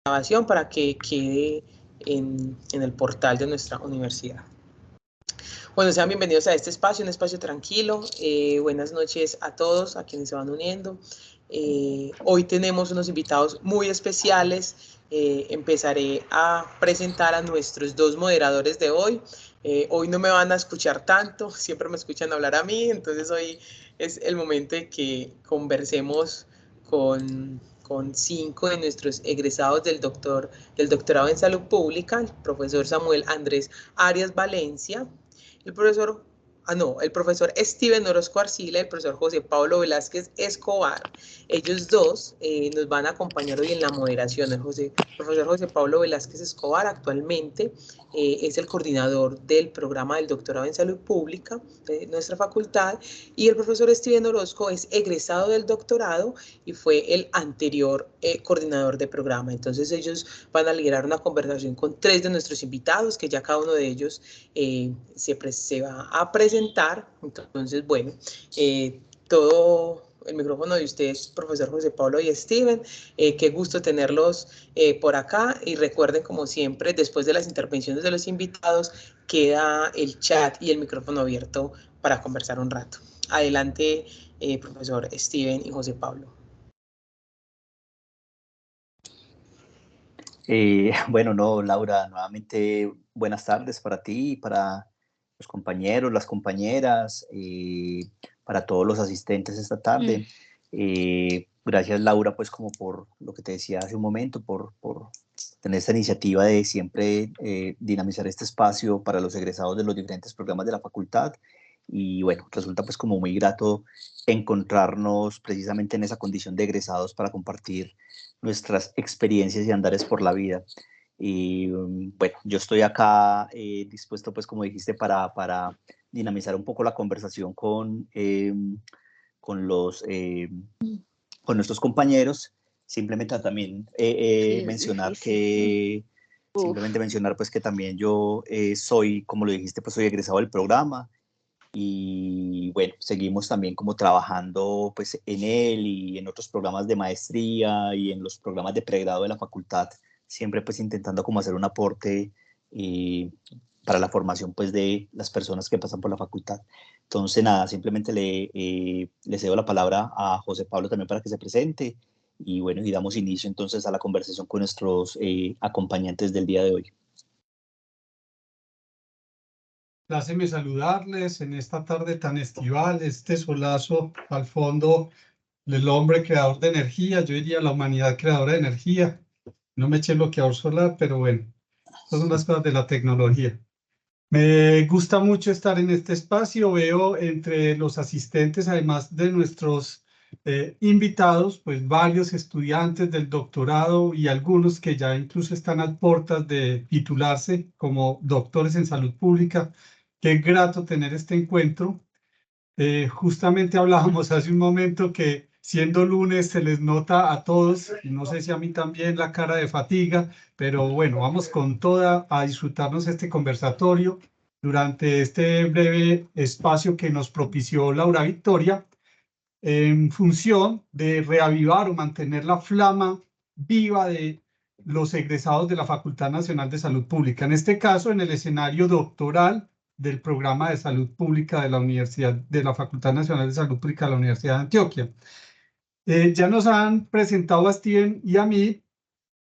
grabación para que quede en el portal de nuestra universidad. Bueno, sean bienvenidos a este espacio, un espacio tranquilo. Buenas noches a todos, a quienes se van uniendo. Hoy tenemos unos invitados muy especiales. Empezaré a presentar a nuestros dos moderadores de hoy. Hoy no me van a escuchar tanto, siempre me escuchan hablar a mí, entonces hoy es el momento de que conversemos con 5 de nuestros egresados del doctorado en salud pública, el profesor Samuel Andrés Arias Valencia, el profesor Steven Orozco Arcila y el profesor José Pablo Velázquez Escobar. Ellos dos nos van a acompañar hoy en la moderación. El profesor José Pablo Velázquez Escobar actualmente es el coordinador del programa del doctorado en salud pública de nuestra facultad, y el profesor Steven Orozco es egresado del doctorado y fue el anterior coordinador de programa. Entonces ellos van a liderar una conversación con 3 de nuestros invitados, que ya cada uno de ellos se va a presentar. Entonces, bueno, todo el micrófono de ustedes, profesor José Pablo y Steven. Qué gusto tenerlos por acá, y recuerden, como siempre, después de las intervenciones de los invitados, queda el chat y el micrófono abierto para conversar un rato. Adelante, profesor Steven y José Pablo. Bueno, no, Laura, nuevamente buenas tardes para ti y para los compañeros, las compañeras, para todos los asistentes esta tarde. Gracias, Laura, pues como por lo que te decía hace un momento, por tener esta iniciativa de siempre dinamizar este espacio para los egresados de los diferentes programas de la facultad. Y bueno, resulta pues como muy grato encontrarnos precisamente en esa condición de egresados para compartir nuestras experiencias y andares por la vida. Y bueno, yo estoy acá dispuesto, pues como dijiste, para dinamizar un poco la conversación con nuestros compañeros. Simplemente también mencionar que pues que también yo soy, como lo dijiste, pues soy egresado del programa. Y bueno, seguimos también como trabajando pues en él y en otros programas de maestría y en los programas de pregrado de la facultad, siempre pues intentando como hacer un aporte para la formación pues de las personas que pasan por la facultad. Entonces nada, simplemente le cedo la palabra a José Pablo también para que se presente, y bueno, y damos inicio entonces a la conversación con nuestros acompañantes del día de hoy. Pláceme saludarles en esta tarde tan estival, este solazo al fondo del hombre creador de energía, yo diría la humanidad creadora de energía. No me eché el bloqueador solar, pero bueno, estas son las cosas de la tecnología. Me gusta mucho estar en este espacio. Veo entre los asistentes, además de nuestros invitados, pues varios estudiantes del doctorado y algunos que ya incluso están a puertas de titularse como doctores en salud pública. Qué grato tener este encuentro. Justamente hablábamos hace un momento que siendo lunes se les nota a todos, y no sé si a mí también, la cara de fatiga, pero bueno, vamos con toda a disfrutarnos este conversatorio durante este breve espacio que nos propició Laura Victoria, en función de reavivar o mantener la flama viva de los egresados de la Facultad Nacional de Salud Pública, en este caso en el escenario doctoral del programa de salud pública de la Universidad, de la Facultad Nacional de Salud Pública de la Universidad de Antioquia. Ya nos han presentado a Steven y a mí.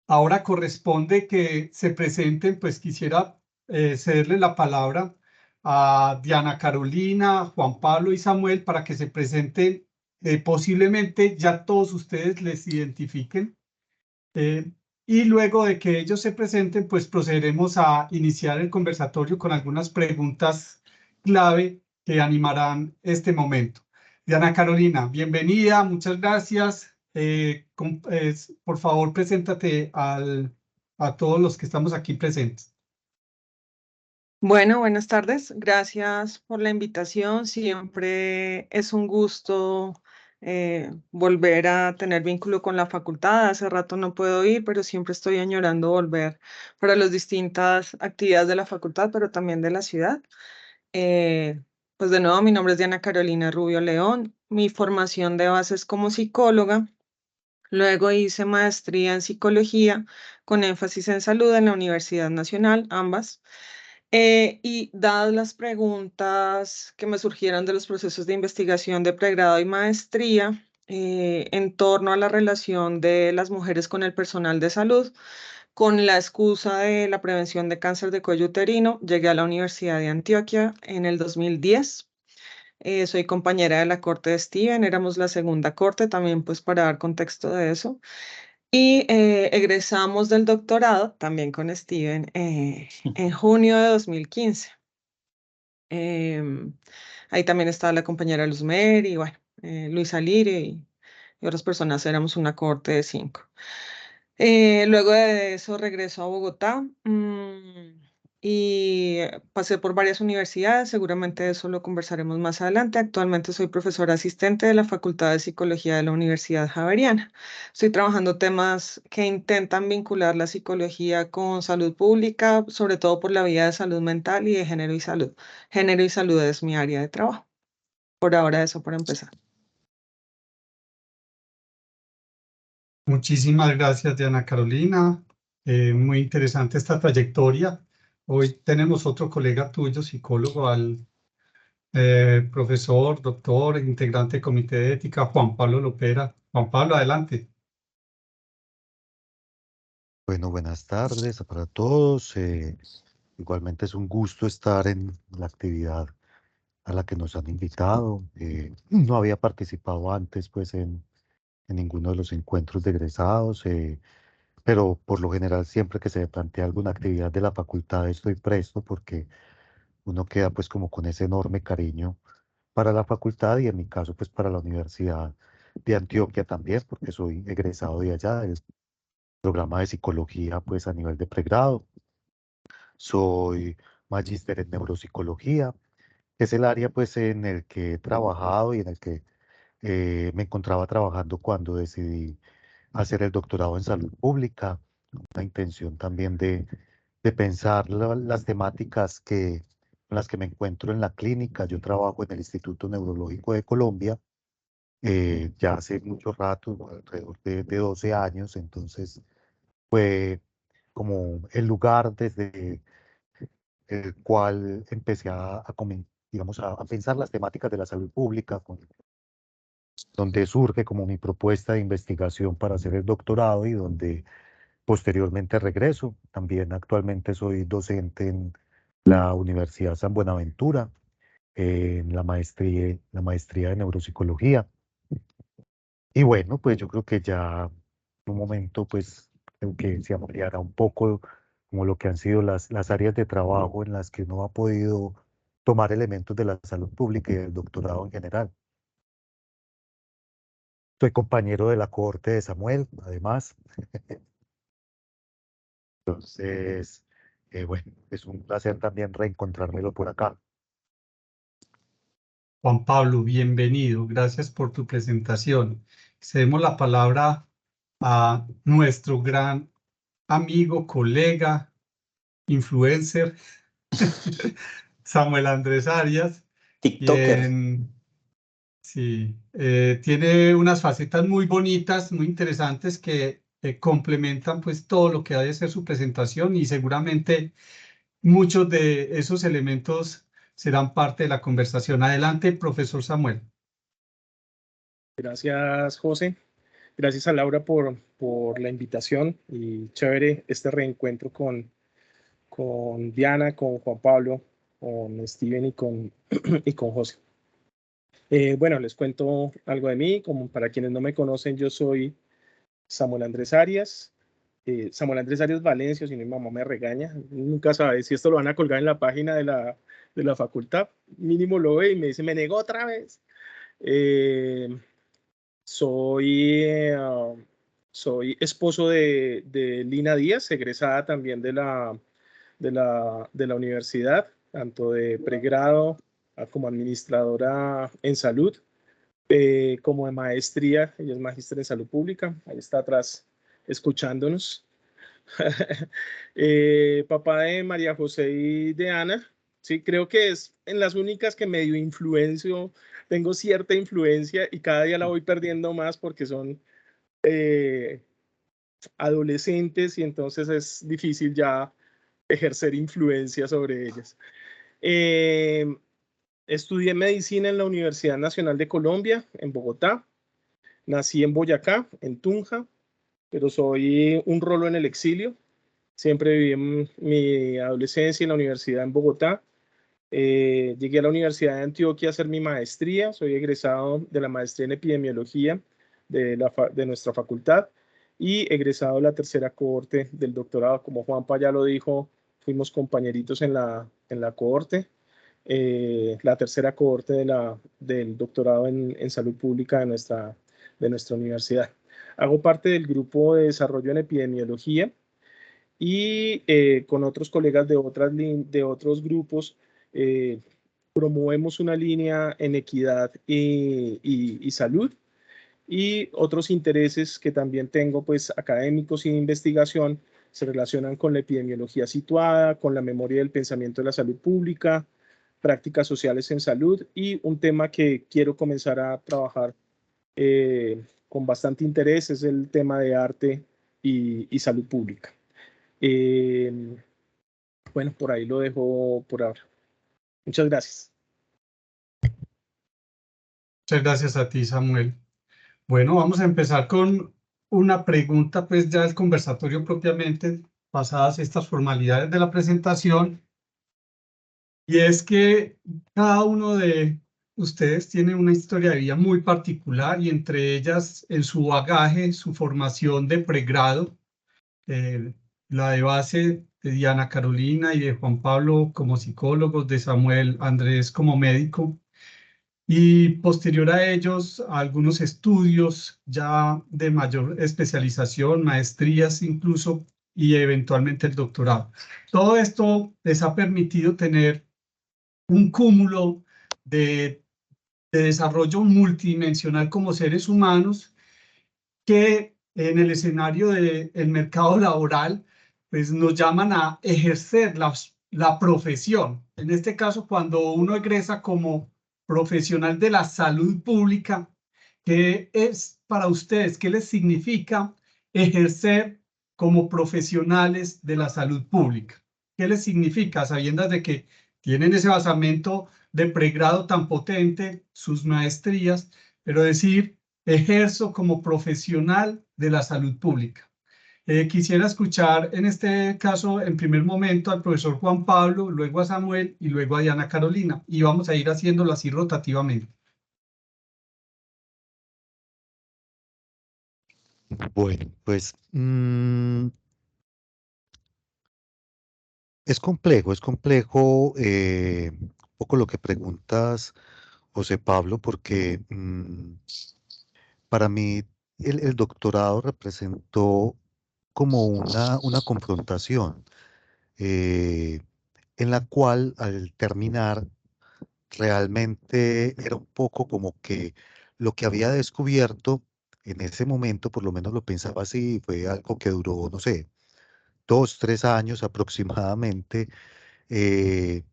Ahora corresponde que se presenten, pues quisiera cederle la palabra a Diana Carolina, Juan Pablo y Samuel para que se presenten. Posiblemente ya todos ustedes les identifiquen. Y luego de que ellos se presenten, pues procederemos a iniciar el conversatorio con algunas preguntas clave que animarán este momento. Diana Carolina, bienvenida, muchas gracias. Por favor, preséntate a todos los que estamos aquí presentes. Bueno, buenas tardes. Gracias por la invitación. Siempre es un gusto volver a tener vínculo con la facultad. Hace rato no puedo ir, pero siempre estoy añorando volver para las distintas actividades de la facultad, pero también de la ciudad. Pues de nuevo, mi nombre es Diana Carolina Rubio León. Mi formación de base es como psicóloga. Luego hice maestría en psicología con énfasis en salud en la Universidad Nacional, ambas. Y dadas las preguntas que me surgieron de los procesos de investigación de pregrado y maestría en torno a la relación de las mujeres con el personal de salud, con la excusa de la prevención de cáncer de cuello uterino, llegué a la Universidad de Antioquia en el 2010. Soy compañera de la corte de Steven, éramos la segunda corte, también pues para dar contexto de eso. Y egresamos del doctorado, también con Steven, en junio de 2015. Ahí también estaba la compañera Luz Mary, y bueno, Luisa Lire y otras personas, éramos una corte de 5. Luego de eso regreso a Bogotá y pasé por varias universidades, seguramente eso lo conversaremos más adelante. Actualmente soy profesora asistente de la Facultad de Psicología de la Universidad Javeriana. Estoy trabajando temas que intentan vincular la psicología con salud pública, sobre todo por la vía de salud mental y de género y salud. Género y salud es mi área de trabajo. Por ahora eso para empezar. Muchísimas gracias, Diana Carolina. Muy interesante esta trayectoria. Hoy tenemos otro colega tuyo, psicólogo, al profesor, doctor, integrante del Comité de Ética, Juan Pablo Lopera. Juan Pablo, adelante. Bueno, buenas tardes para todos. Igualmente es un gusto estar en la actividad a la que nos han invitado. No había participado antes pues en ninguno de los encuentros de egresados, pero por lo general siempre que se plantea alguna actividad de la facultad estoy presto porque uno queda pues como con ese enorme cariño para la facultad y en mi caso pues para la Universidad de Antioquia también porque soy egresado de allá del programa de psicología pues a nivel de pregrado. Soy magíster en neuropsicología, que es el área pues en el que he trabajado y en el que me encontraba trabajando cuando decidí hacer el doctorado en salud pública, una intención también de pensar las temáticas con las que me encuentro en la clínica. Yo trabajo en el Instituto Neurológico de Colombia ya hace mucho rato, alrededor de 12 años, entonces fue como el lugar desde el cual empecé digamos, a pensar las temáticas de la salud pública, donde surge como mi propuesta de investigación para hacer el doctorado y donde posteriormente regreso. También actualmente soy docente en la Universidad San Buenaventura, en la maestría de neuropsicología. Y bueno, pues yo creo que ya en un momento, pues creo que se ampliará un poco como lo que han sido las áreas de trabajo en las que uno ha podido tomar elementos de la salud pública y del doctorado en general. Soy compañero de la cohorte de Samuel, además. Entonces, bueno, es un placer también reencontrármelo por acá. Juan Pablo, bienvenido. Gracias por tu presentación. Cedemos la palabra a nuestro gran amigo, colega, influencer, Samuel Andrés Arias, TikToker. quien sí, tiene unas facetas muy bonitas, muy interesantes que complementan pues todo lo que ha de ser su presentación y seguramente muchos de esos elementos serán parte de la conversación. Adelante, profesor Samuel. Gracias, José. Gracias a Laura por la invitación y chévere este reencuentro con Diana, con Juan Pablo, con Steven y con José. Bueno, les cuento algo de mí. Como para quienes no me conocen, yo soy Samuel Andrés Arias. Samuel Andrés Arias Valencia, si no mi mamá me regaña. Nunca sabe si esto lo van a colgar en la página de la facultad. Mínimo lo ve y me dice, me negó otra vez. Soy esposo de Lina Díaz, egresada también de la universidad, tanto de pregrado como administradora en salud, como de maestría. Ella es magíster en salud pública, ahí está atrás escuchándonos. Papá de María José y de Ana. Sí, creo que es en las únicas que medio influencio, tengo cierta influencia y cada día la voy perdiendo más porque son adolescentes y entonces es difícil ya ejercer influencia sobre ellas. Estudié medicina en la Universidad Nacional de Colombia, en Bogotá. Nací en Boyacá, en Tunja, pero soy un rolo en el exilio. Siempre viví en mi adolescencia en la universidad en Bogotá. Llegué a la Universidad de Antioquia a hacer mi maestría. Soy egresado de la maestría en epidemiología de nuestra facultad y egresado de la tercera cohorte del doctorado. Como Juanpa ya lo dijo, fuimos compañeritos en la cohorte, la tercera cohorte del doctorado en salud pública de nuestra universidad. Hago parte del grupo de desarrollo en epidemiología y con otros colegas de otros grupos promovemos una línea en equidad y salud, y otros intereses que también tengo, pues académicos y de investigación, se relacionan con la epidemiología situada, con la memoria del pensamiento de la salud pública, prácticas sociales en salud, y un tema que quiero comenzar a trabajar con bastante interés es el tema de arte y salud pública. Bueno, por ahí lo dejo por ahora. Muchas gracias. Muchas gracias a ti, Samuel. Bueno, vamos a empezar con una pregunta, pues ya del conversatorio propiamente, pasadas estas formalidades de la presentación, y es que cada uno de ustedes tiene una historia de vida muy particular y entre ellas en su bagaje, su formación de pregrado, la de base de Diana Carolina y de Juan Pablo como psicólogos, de Samuel Andrés como médico, y posterior a ellos algunos estudios ya de mayor especialización, maestrías incluso, y eventualmente el doctorado. Todo esto les ha permitido tener un cúmulo de desarrollo multidimensional como seres humanos que en el escenario del mercado laboral pues nos llaman a ejercer la profesión. En este caso, cuando uno egresa como profesional de la salud pública, ¿qué es para ustedes? ¿Qué les significa ejercer como profesionales de la salud pública? ¿Qué les significa, sabiendo de que tienen ese basamento de pregrado tan potente, sus maestrías, pero decir, ejerzo como profesional de la salud pública? Quisiera escuchar en este caso, en primer momento, al profesor Juan Pablo, luego a Samuel y luego a Diana Carolina. Y vamos a ir haciéndolo así rotativamente. Bueno, pues es complejo un poco lo que preguntas, José Pablo, porque para mí el doctorado representó como una confrontación eh, en la cual al terminar realmente era un poco como que lo que había descubierto en ese momento, por lo menos lo pensaba así, fue algo que duró, no sé, 2, 3 años aproximadamente. eh,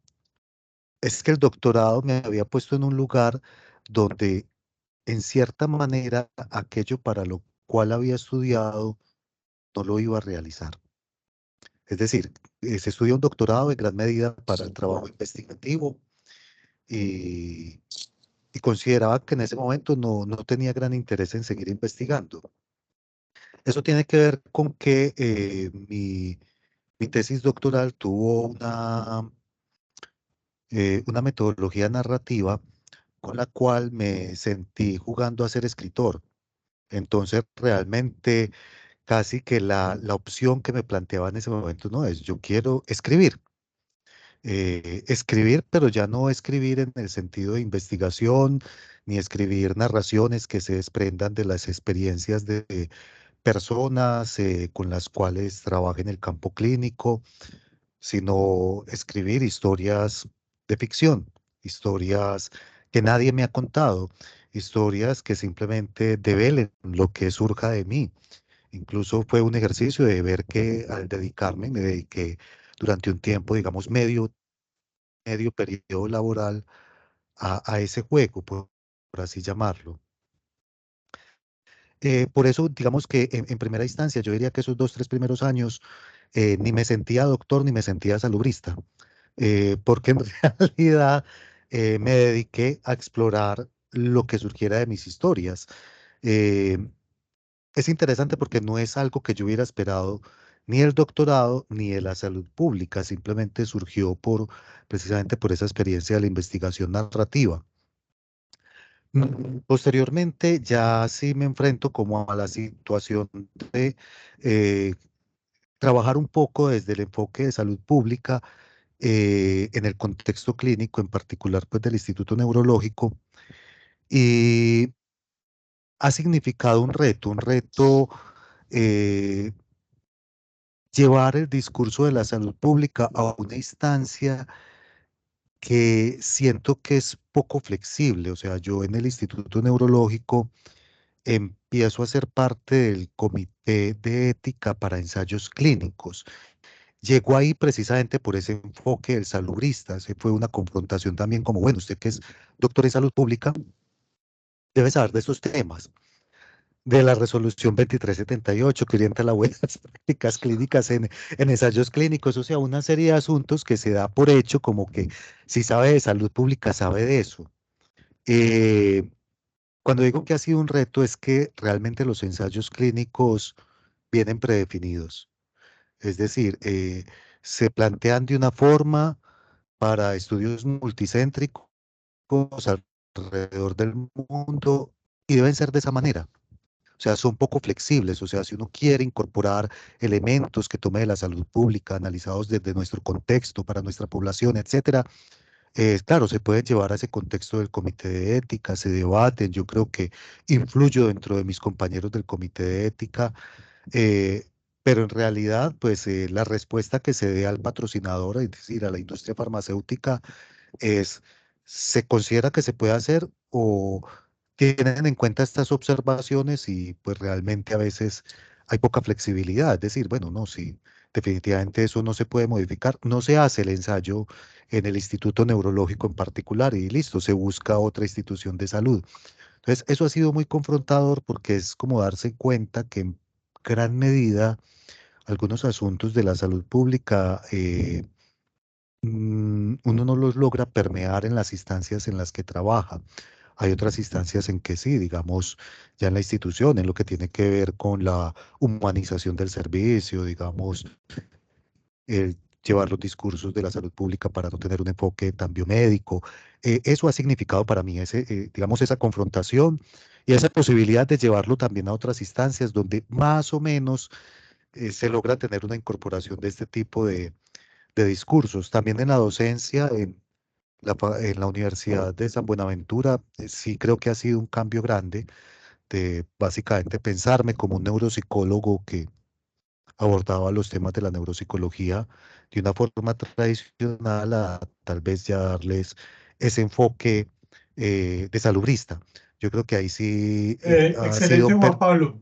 es que el doctorado me había puesto en un lugar donde, en cierta manera, aquello para lo cual había estudiado no lo iba a realizar. Es decir, se estudia un doctorado en gran medida para el trabajo investigativo y, y consideraba que en ese momento no tenía gran interés en seguir investigando. Eso tiene que ver con que mi tesis doctoral tuvo una metodología narrativa con la cual me sentí jugando a ser escritor. Entonces, realmente, casi que la opción que me planteaba en ese momento no es, yo quiero escribir. Escribir, pero ya no escribir en el sentido de investigación, ni escribir narraciones que se desprendan de las experiencias de personas con las cuales trabaje en el campo clínico, sino escribir historias de ficción, historias que nadie me ha contado, historias que simplemente develen lo que surja de mí. Incluso fue un ejercicio de ver que al dedicarme, me dediqué durante un tiempo, digamos, medio periodo laboral a ese juego, por así llamarlo. Por eso, digamos que en primera instancia, yo diría que esos 2, 3 primeros años ni me sentía doctor ni me sentía salubrista, porque en realidad me dediqué a explorar lo que surgiera de mis historias. Eh, es interesante porque no es algo que yo hubiera esperado ni el doctorado ni de la salud pública, simplemente surgió precisamente por esa experiencia de la investigación narrativa. Posteriormente ya sí me enfrento como a la situación de eh, trabajar un poco desde el enfoque de salud pública en el contexto clínico, en particular pues del Instituto Neurológico, y ha significado un reto eh, llevar el discurso de la salud pública a una instancia que siento que es poco flexible. O sea, yo en el Instituto Neurológico empiezo a ser parte del comité de ética para ensayos clínicos. Llegó ahí precisamente por ese enfoque del salubrista. Se fue una confrontación también como, bueno, usted que es doctor en salud pública, debe saber de estos temas. De la resolución 2378 que orienta las buenas prácticas clínicas en ensayos clínicos, o sea, una serie de asuntos que se da por hecho como que si sabe de salud pública, sabe de eso. Eh, Cuando digo que ha sido un reto es que realmente los ensayos clínicos vienen predefinidos. Es decir, se plantean de una forma para estudios multicéntricos alrededor del mundo y deben ser de esa manera. O sea, son poco flexibles. O sea, si uno quiere incorporar elementos que tome de la salud pública, analizados desde nuestro contexto, para nuestra población, etcétera, claro, se pueden llevar a ese contexto del comité de ética, se debaten. Yo creo que influyo dentro de mis compañeros del comité de ética, eh, pero en realidad, pues la respuesta que se dé al patrocinador, es decir, a la industria farmacéutica, es, ¿se considera que se puede hacer o tienen en cuenta estas observaciones? Y pues realmente a veces hay poca flexibilidad? Es decir, bueno, no, sí, definitivamente eso no se puede modificar, no se hace el ensayo en el Instituto Neurológico en particular y listo, se busca otra institución de salud. Entonces, eso ha sido muy confrontador porque es como darse cuenta que en gran medida algunos asuntos de la salud pública uno no los logra permear en las instancias en las que trabaja. Hay otras instancias en que sí, digamos, ya en la institución, en lo que tiene que ver con la humanización del servicio, digamos, el llevar los discursos de la salud pública para no tener un enfoque tan biomédico. Eso ha significado para mí digamos, esa confrontación y esa posibilidad de llevarlo también a otras instancias donde más o menos se logra tener una incorporación de este tipo de discursos. También en la docencia, en la Universidad de San Buenaventura, sí creo que ha sido un cambio grande de básicamente pensarme como un neuropsicólogo que abordaba los temas de la neuropsicología de una forma tradicional a tal vez ya darles ese enfoque de salubrista. Yo creo que ahí sí ha Excelente, sido... Juan Pablo.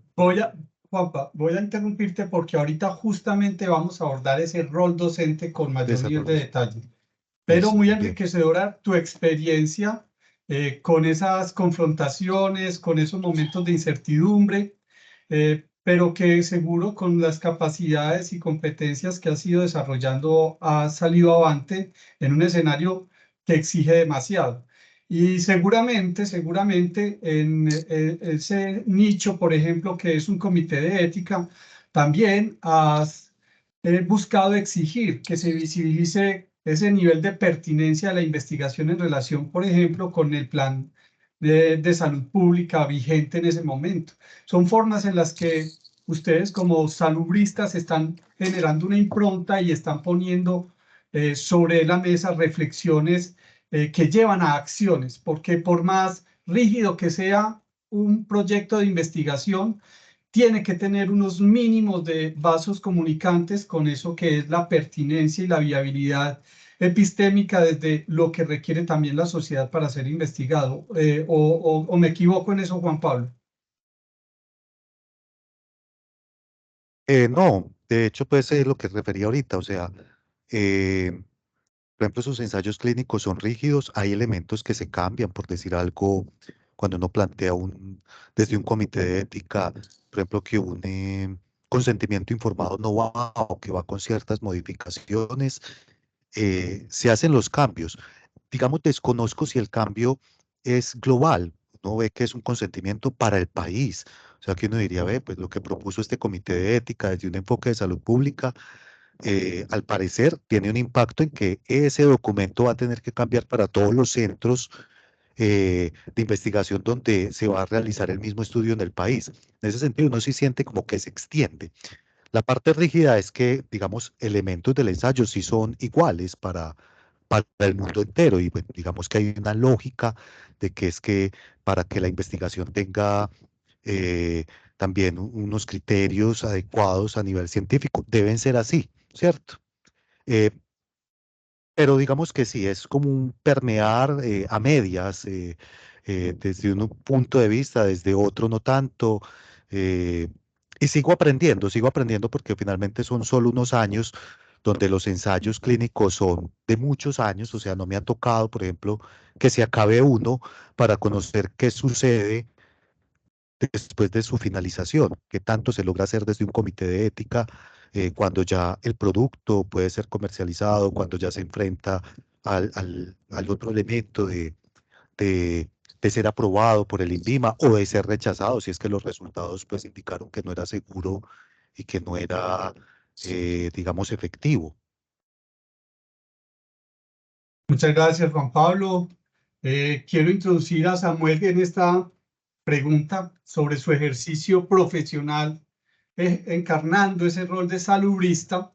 Juanpa, voy a interrumpirte porque ahorita justamente vamos a abordar ese rol docente con mayor nivel de Desarrollo. detalle. Pero Listo, muy bien. enriquecedora tu experiencia con esas confrontaciones, con esos momentos de incertidumbre, pero que seguro con las capacidades y competencias que has ido desarrollando has salido avante en un escenario que exige demasiado. Y seguramente en ese nicho, por ejemplo, que es un comité de ética, también has buscado exigir que se visibilice ese nivel de pertinencia de la investigación en relación, por ejemplo, con el plan de salud pública vigente en ese momento. Son formas en las que ustedes como salubristas están generando una impronta y están poniendo sobre la mesa reflexiones que llevan a acciones, porque por más rígido que sea un proyecto de investigación, tiene que tener unos mínimos de vasos comunicantes con eso que es la pertinencia y la viabilidad epistémica desde lo que requiere también la sociedad para ser investigado. ¿O me equivoco en eso, Juan Pablo? No, de hecho, pues es lo que refería ahorita, o sea, eh, por ejemplo, sus ensayos clínicos son rígidos, hay elementos que se cambian, por decir algo, cuando uno plantea desde un comité de ética, por ejemplo, que un consentimiento informado no va o que va con ciertas modificaciones, se hacen los cambios. Digamos, desconozco si el cambio es global. Uno ve que es un consentimiento para el país. O sea, que uno diría, ve, pues lo que propuso este comité de ética desde un enfoque de salud pública, al parecer tiene un impacto en que ese documento va a tener que cambiar para todos los centros de investigación donde se va a realizar el mismo estudio en el país. En ese sentido, uno sí siente como que se extiende. La parte rígida es que, digamos, elementos del ensayo sí son iguales para el mundo entero y bueno, digamos que hay una lógica de que es que para que la investigación tenga eh, también unos criterios adecuados a nivel científico, deben ser así, ¿cierto? Eh, pero digamos que sí, es como un permear a medias, desde un punto de vista, desde otro no tanto. eh, y sigo aprendiendo porque finalmente son solo unos años donde los ensayos clínicos son de muchos años, o sea, no me ha tocado, por ejemplo, que se acabe uno para conocer qué sucede después de su finalización, qué tanto se logra hacer desde un comité de ética, cuando ya el producto puede ser comercializado, cuando ya se enfrenta al otro elemento de, de ser aprobado por el INVIMA o de ser rechazado, si es que los resultados pues indicaron que no era seguro y que no era, digamos, efectivo. Muchas gracias, Juan Pablo. Quiero introducir a Samuel en esta pregunta sobre su ejercicio profesional, encarnando ese rol de salubrista,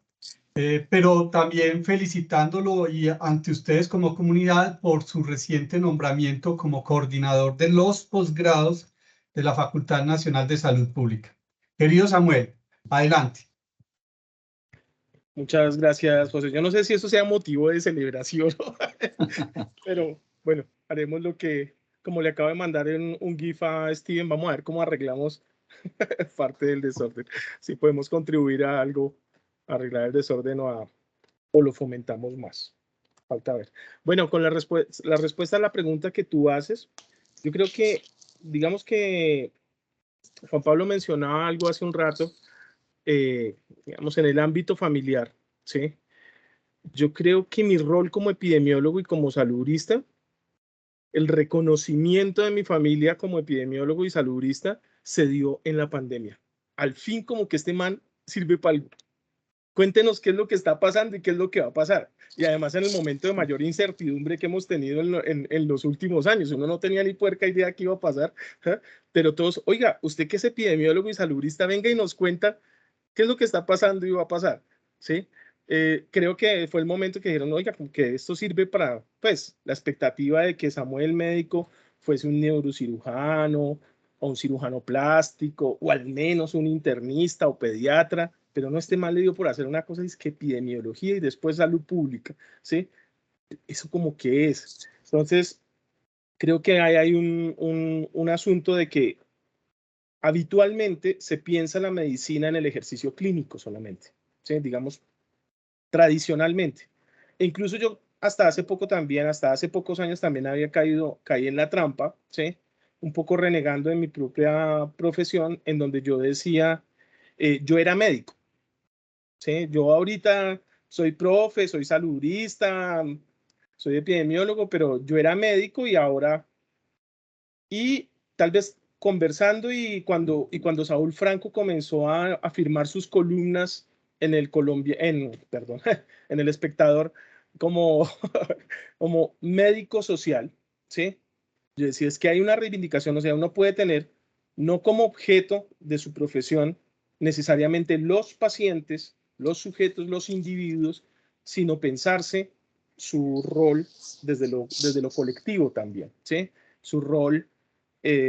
pero también felicitándolo y ante ustedes como comunidad por su reciente nombramiento como coordinador de los posgrados de la Facultad Nacional de Salud Pública. Querido Samuel, adelante. Muchas gracias, José. Yo no sé si eso sea motivo de celebración, pero bueno, haremos lo que, como le acabo de mandar un GIF a Steven, vamos a ver cómo arreglamos parte del desorden. Si podemos contribuir a algo, a arreglar el desorden o lo fomentamos más. Falta ver. Bueno, con la respuesta a la pregunta que tú haces, yo creo que, digamos que Juan Pablo mencionaba algo hace un rato, digamos, en el ámbito familiar, ¿sí? Yo creo que mi rol como epidemiólogo y como salubrista, el reconocimiento de mi familia como epidemiólogo y salubrista se dio en la pandemia. Al fin, como que este man sirve para algo. Cuéntenos qué es lo que está pasando y qué es lo que va a pasar. Y además en el momento de mayor incertidumbre que hemos tenido en los últimos años, uno no tenía ni puerca idea qué iba a pasar, ¿eh? Pero todos, oiga, usted que es epidemiólogo y salubrista, venga y nos cuenta qué es lo que está pasando y va a pasar, ¿sí? Creo que fue el momento que dijeron, oiga, que esto sirve para, pues, la expectativa de que Samuel médico fuese un neurocirujano o un cirujano plástico o al menos un internista o pediatra, pero no esté mal le dio por hacer una cosa, es que epidemiología y después salud pública, ¿sí? Eso como que es. Entonces, creo que hay un asunto de que habitualmente se piensa la medicina en el ejercicio clínico solamente, ¿sí? Digamos, tradicionalmente. E incluso yo hasta hace poco también, hasta hace pocos años también caí en la trampa, ¿sí? Un poco renegando de mi propia profesión, en donde yo decía, yo era médico, ¿sí? Yo ahorita soy profe, soy salubrista, soy epidemiólogo, pero yo era médico y ahora, y tal vez conversando y cuando Saúl Franco comenzó a firmar sus columnas en el perdón, en El Espectador como, como médico social, ¿sí? Yo decía, es que hay una reivindicación, o sea, uno puede tener, no como objeto de su profesión, necesariamente los pacientes, los sujetos, los individuos, sino pensarse su rol desde lo colectivo también, ¿sí? Su rol,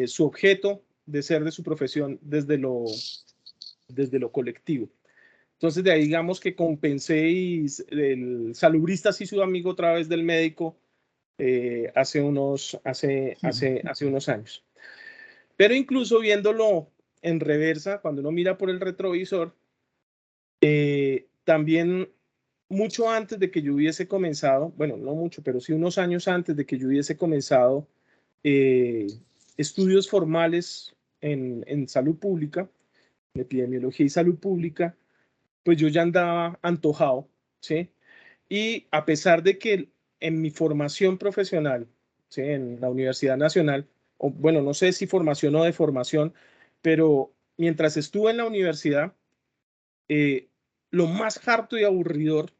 su objeto de ser de su profesión desde lo colectivo. Entonces, de ahí digamos que compensé y el salubrista sí su amigo otra vez del médico hace unos años. Pero incluso viéndolo en reversa, cuando uno mira por el retrovisor, también mucho antes de que yo hubiese comenzado, bueno, no mucho, pero sí unos años antes de que yo hubiese comenzado estudios formales en salud pública, en epidemiología y salud pública, pues yo ya andaba antojado, ¿sí? Y a pesar de que en mi formación profesional, ¿sí? En la Universidad Nacional, o bueno, no sé si formación o de formación, pero mientras estuve en la universidad, lo más harto y aburridor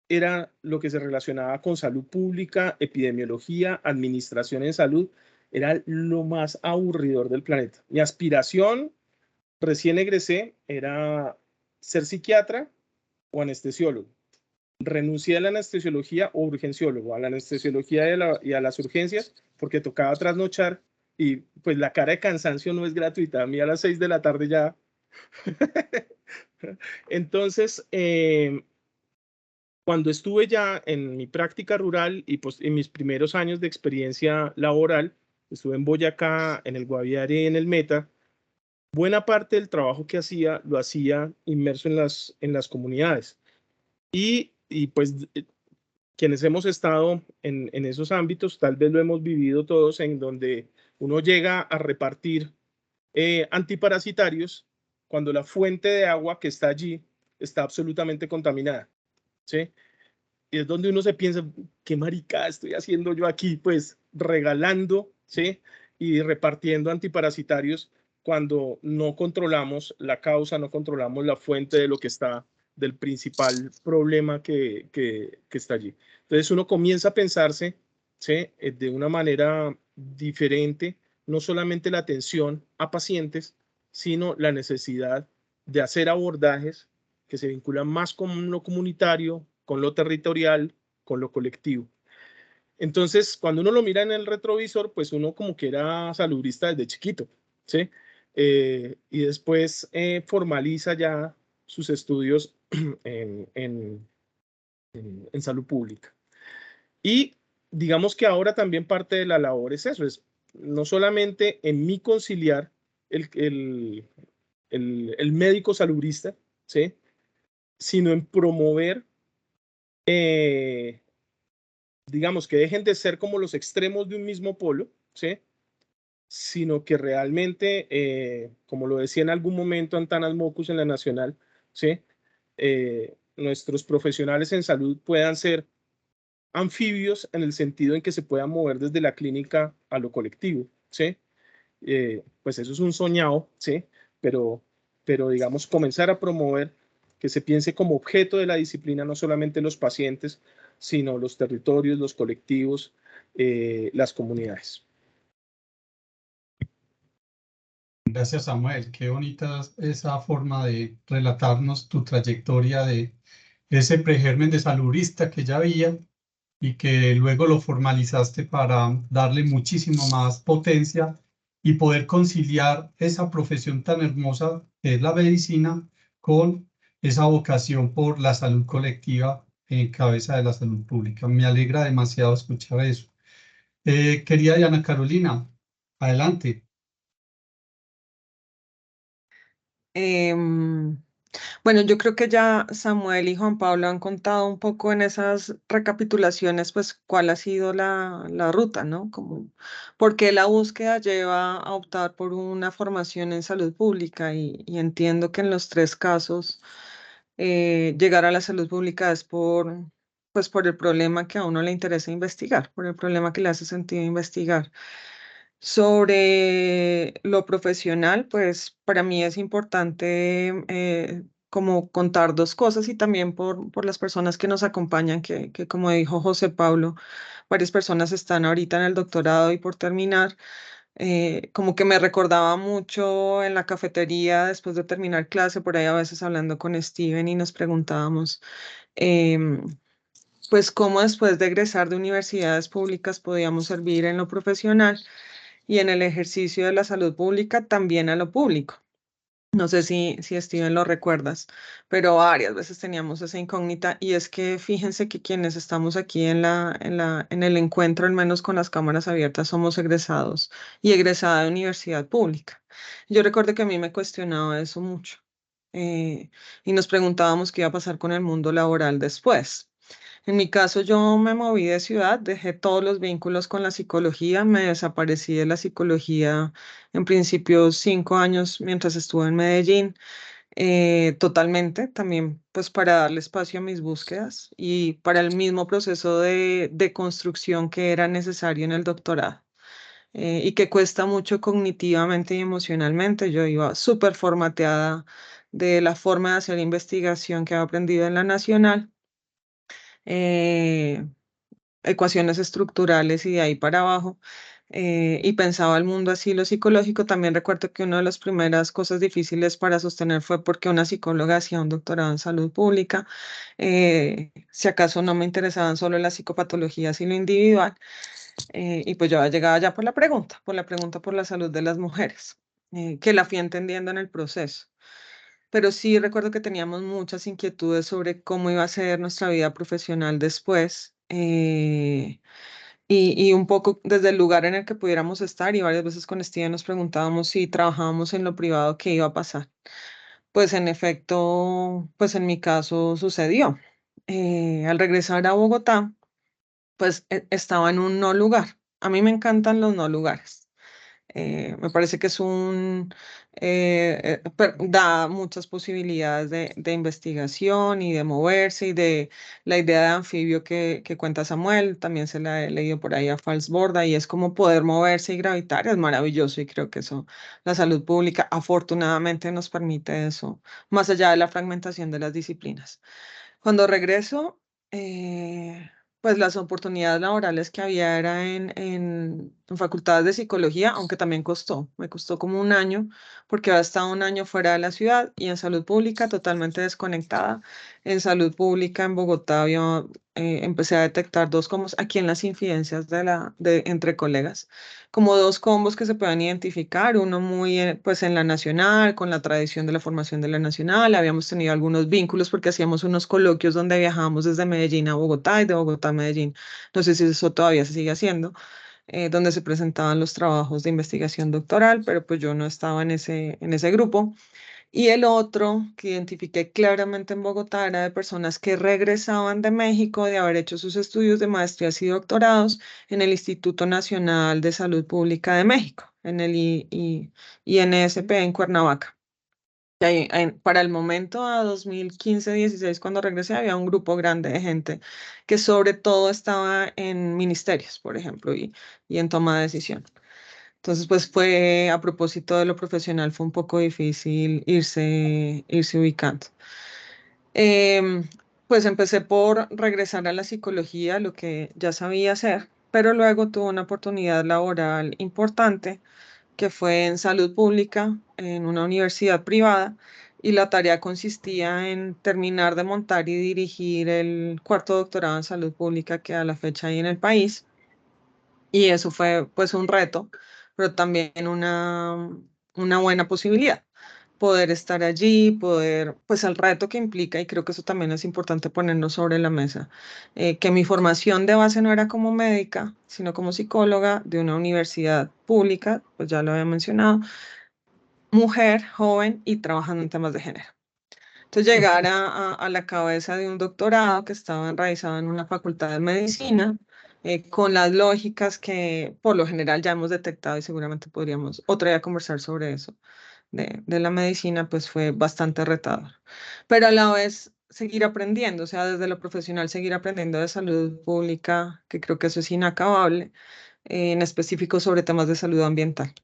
era lo que se relacionaba con salud pública, epidemiología, administración en salud, era lo más aburridor del planeta. Mi aspiración, recién egresé, era ser psiquiatra o anestesiólogo. Renuncié a la anestesiología o urgenciólogo, a la anestesiología y a las urgencias, porque tocaba trasnochar y pues la cara de cansancio no es gratuita. A mí a las 6 de la tarde ya. Entonces, cuando estuve ya en mi práctica rural y pues en mis primeros años de experiencia laboral, estuve en Boyacá, en el Guaviare y en el Meta, buena parte del trabajo que hacía lo hacía inmerso en las comunidades. Y pues quienes hemos estado en esos ámbitos, tal vez lo hemos vivido todos, en donde uno llega a repartir antiparasitarios cuando la fuente de agua que está allí está absolutamente contaminada, ¿sí? Y es donde uno se piensa, qué maricada estoy haciendo yo aquí, pues regalando, ¿sí? Y repartiendo antiparasitarios cuando no controlamos la causa, no controlamos la fuente de lo que está, del principal problema que está allí. Entonces uno comienza a pensarse, ¿sí? De una manera diferente, no solamente la atención a pacientes, sino la necesidad de hacer abordajes que se vinculan más con lo comunitario, con lo territorial, con lo colectivo. Entonces, cuando uno lo mira en el retrovisor, pues uno como que era salubrista desde chiquito, ¿sí? Y después formaliza ya sus estudios en salud pública. Y digamos que ahora también parte de la labor es eso, es no solamente en mí conciliar el médico salubrista, ¿sí? Sino en promover, digamos, que dejen de ser como los extremos de un mismo polo, ¿sí? Sino que realmente, como lo decía en algún momento Antanas Mockus en la Nacional, ¿sí? Nuestros profesionales en salud puedan ser anfibios en el sentido en que se puedan mover desde la clínica a lo colectivo, ¿sí? Pues eso es un soñado, ¿sí? Pero digamos, comenzar a promover que se piense como objeto de la disciplina no solamente los pacientes, sino los territorios, los colectivos, las comunidades. Gracias, Samuel. Qué bonita esa forma de relatarnos tu trayectoria de ese pregermen de salubrista que ya había y que luego lo formalizaste para darle muchísimo más potencia y poder conciliar esa profesión tan hermosa que es la medicina con esa vocación por la salud colectiva en cabeza de la salud pública. Me alegra demasiado escuchar eso. Querida Diana Carolina, adelante. Bueno, yo creo que ya Samuel y Juan Pablo han contado un poco en esas recapitulaciones, pues cuál ha sido la ruta, ¿no? Como, por qué la búsqueda lleva a optar por una formación en salud pública y entiendo que en los tres casos llegar a la salud pública es pues por el problema que a uno le interesa investigar, por el problema que le hace sentido investigar. Sobre lo profesional, pues para mí es importante como contar dos cosas y también por las personas que nos acompañan, que como dijo José Pablo, varias personas están ahorita en el doctorado y por terminar, como que me recordaba mucho en la cafetería después de terminar clase, por ahí a veces hablando con Steven y nos preguntábamos, em, pues cómo después de egresar de universidades públicas podíamos servir en lo profesional y en el ejercicio de la salud pública también a lo público. No sé si Steven lo recuerdas, pero varias veces teníamos esa incógnita y es que fíjense que quienes estamos aquí en el encuentro, al menos con las cámaras abiertas, somos egresados y egresada de universidad pública. Yo recuerdo que a mí me cuestionaba eso mucho y nos preguntábamos qué iba a pasar con el mundo laboral después. En mi caso, yo me moví de ciudad, dejé todos los vínculos con la psicología, me desaparecí de la psicología en principio 5 años mientras estuve en Medellín, totalmente, también pues para darle espacio a mis búsquedas y para el mismo proceso de construcción que era necesario en el doctorado. Y que cuesta mucho cognitivamente y emocionalmente. Yo iba súper formateada de la forma de hacer investigación que he aprendido en la Nacional, eh, ecuaciones estructurales y de ahí para abajo. Y pensaba el mundo así, lo psicológico. También recuerdo que una de las primeras cosas difíciles para sostener fue porque una psicóloga hacía un doctorado en salud pública. Si acaso no me interesaban solo las psicopatologías y lo individual. Y pues yo llegaba ya por la salud de las mujeres, que la fui entendiendo en el proceso. Pero sí recuerdo que teníamos muchas inquietudes sobre cómo iba a ser nuestra vida profesional después, y un poco desde el lugar en el que pudiéramos estar, y varias veces con Steven nos preguntábamos si trabajábamos en lo privado, qué iba a pasar. Pues en efecto, pues en mi caso sucedió. Al regresar a Bogotá, pues estaba en un no lugar. A mí me encantan los no lugares. Me parece que da muchas posibilidades de investigación y de moverse y de la idea de anfibio que cuenta Samuel, también se la he leído por ahí a Falsborda y es como poder moverse y gravitar, es maravilloso y creo que eso, la salud pública afortunadamente nos permite eso, más allá de la fragmentación de las disciplinas. Cuando regreso, pues las oportunidades laborales que había era en facultades de psicología, aunque también me costó como un año, porque había estado un año fuera de la ciudad y en salud pública totalmente desconectada. En salud pública en Bogotá empecé a detectar dos combos, aquí en las infidencias entre colegas, como dos combos que se puedan identificar, uno muy pues en la Nacional, con la tradición de la formación de la Nacional, habíamos tenido algunos vínculos porque hacíamos unos coloquios donde viajábamos desde Medellín a Bogotá y de Bogotá a Medellín, no sé si eso todavía se sigue haciendo, donde se presentaban los trabajos de investigación doctoral, pero pues yo no estaba en ese grupo. Y el otro que identifiqué claramente en Bogotá era de personas que regresaban de México de haber hecho sus estudios de maestrías y doctorados en el Instituto Nacional de Salud Pública de México, en el INSP en Cuernavaca. Y para el momento, a 2015-16, cuando regresé, había un grupo grande de gente que sobre todo estaba en ministerios, por ejemplo, y en toma de decisión. Entonces, pues fue, a propósito de lo profesional, fue un poco difícil irse ubicando. Em, pues empecé por regresar a la psicología, lo que ya sabía hacer, pero luego tuve una oportunidad laboral importante que fue en salud pública, en una universidad privada, y la tarea consistía en terminar de montar y dirigir el cuarto doctorado en salud pública que a la fecha hay en el país. Y eso fue pues un reto, pero también una buena posibilidad. Poder estar allí, pues el reto que implica, y creo que eso también es importante ponerlo sobre la mesa, que mi formación de base no era como médica, sino como psicóloga de una universidad pública, pues ya lo había mencionado, mujer, joven y trabajando en temas de género. Entonces llegar a la cabeza de un doctorado que estaba enraizado en una facultad de medicina, con las lógicas que por lo general ya hemos detectado y seguramente podríamos otro día conversar sobre eso, de la medicina, pues fue bastante retador. Pero a la vez seguir aprendiendo, o sea, desde lo profesional seguir aprendiendo de salud pública, que creo que eso es inacabable, en específico sobre temas de salud ambiental.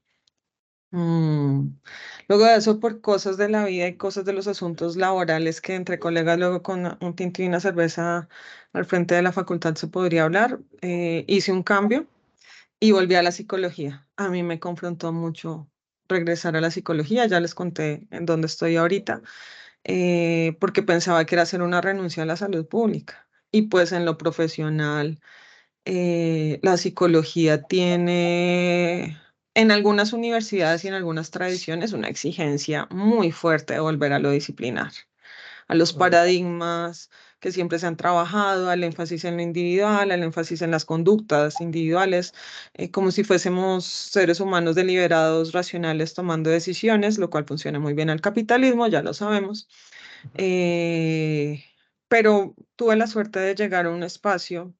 Luego de eso, por cosas de la vida y cosas de los asuntos laborales que entre colegas, luego con un tinto y una cerveza al frente de la facultad se podría hablar, hice un cambio y volví a la psicología. A mí me confrontó mucho regresar a la psicología, ya les conté en dónde estoy ahorita, porque pensaba que era hacer una renuncia a la salud pública. Y pues en lo profesional la psicología tiene en algunas universidades y en algunas tradiciones una exigencia muy fuerte de volver a lo disciplinar, a los paradigmas que siempre se han trabajado, al énfasis en lo individual, al énfasis en las conductas individuales, como si fuésemos seres humanos deliberados, racionales, tomando decisiones, lo cual funciona muy bien al capitalismo, ya lo sabemos. pero tuve la suerte de llegar a un espacio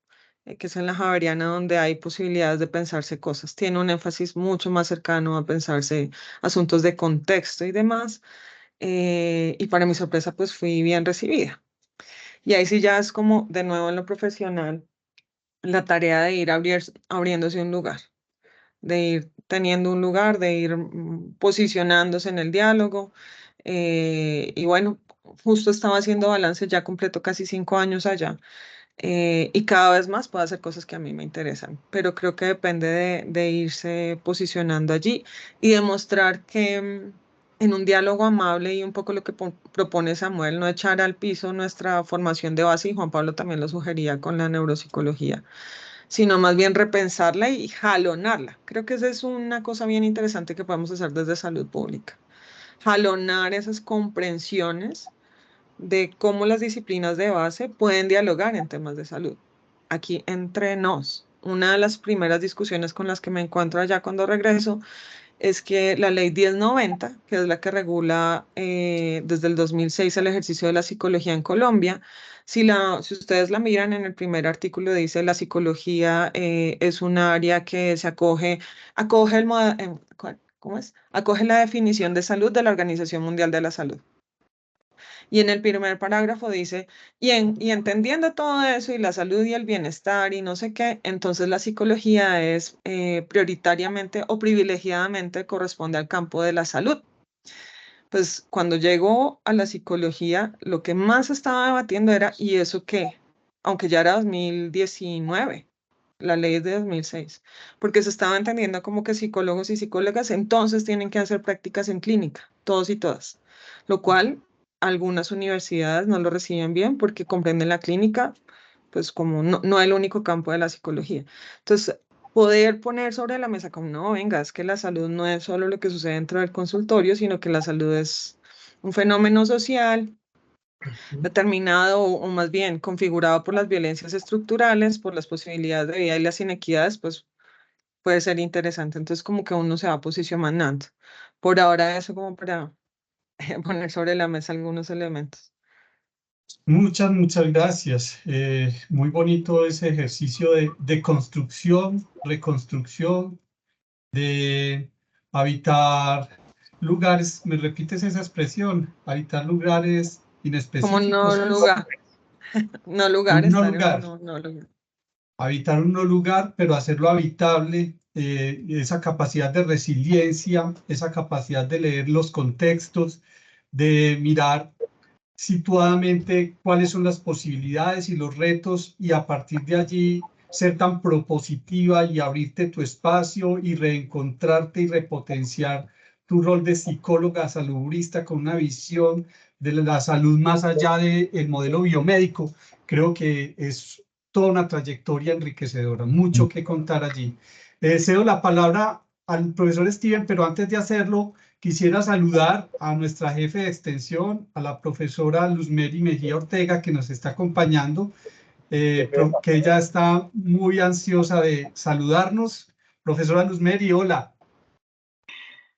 que es en la Javeriana, donde hay posibilidades de pensarse cosas. Tiene un énfasis mucho más cercano a pensarse asuntos de contexto y demás. Y para mi sorpresa, pues fui bien recibida. Y ahí sí ya es como de nuevo en lo profesional, la tarea de ir abriéndose un lugar, de ir teniendo un lugar, de ir posicionándose en el diálogo. Y bueno, justo estaba haciendo balance, ya completo casi 5 años allá. Y cada vez más puedo hacer cosas que a mí me interesan, pero creo que depende de irse posicionando allí y demostrar que en un diálogo amable y un poco lo que propone Samuel, no echar al piso nuestra formación de base, y Juan Pablo también lo sugería con la neuropsicología, sino más bien repensarla y jalonarla. Creo que esa es una cosa bien interesante que podemos hacer desde salud pública, jalonar esas comprensiones de cómo las disciplinas de base pueden dialogar en temas de salud. Aquí entre nos, una de las primeras discusiones con las que me encuentro allá cuando regreso es que la ley 1090, que es la que regula desde el 2006 el ejercicio de la psicología en Colombia, si ustedes la miran en el primer artículo dice la psicología es un área que se acoge ¿cómo es? Acoge la definición de salud de la Organización Mundial de la Salud. Y en el primer parágrafo dice, y entendiendo todo eso y la salud y el bienestar y no sé qué, entonces la psicología es prioritariamente o privilegiadamente corresponde al campo de la salud. Pues cuando llegó a la psicología, lo que más estaba debatiendo era, ¿y eso qué? Aunque ya era 2019, la ley de 2006, porque se estaba entendiendo como que psicólogos y psicólogas entonces tienen que hacer prácticas en clínica, todos y todas, lo cual algunas universidades no lo reciben bien porque comprenden la clínica, pues como no el único campo de la psicología. Entonces, poder poner sobre la mesa como, no, venga, es que la salud no es solo lo que sucede dentro del consultorio, sino que la salud es un fenómeno social determinado o más bien configurado por las violencias estructurales, por las posibilidades de vida y las inequidades, pues puede ser interesante. Entonces, como que uno se va posicionando. Por ahora, eso como para poner sobre la mesa algunos elementos. Muchas gracias. Muy bonito ese ejercicio de construcción, reconstrucción, de habitar lugares. ¿Me repites esa expresión? Habitar lugares Como inespecíficos. no lugar, Un no estar en un lugar. no lugar. Habitar un no lugar, pero hacerlo habitable, esa capacidad de resiliencia, esa capacidad de leer los contextos, de mirar situadamente cuáles son las posibilidades y los retos y a partir de allí ser tan propositiva y abrirte tu espacio y reencontrarte y repotenciar tu rol de psicóloga salubrista con una visión de la salud más allá del modelo biomédico. Creo que es toda una trayectoria enriquecedora, mucho que contar allí. Cedo la palabra al profesor Steven, pero antes de hacerlo, quisiera saludar a nuestra jefe de extensión, a la profesora Luzmeri Mejía Ortega, que nos está acompañando, que ella está muy ansiosa de saludarnos. Profesora Luzmeri, hola.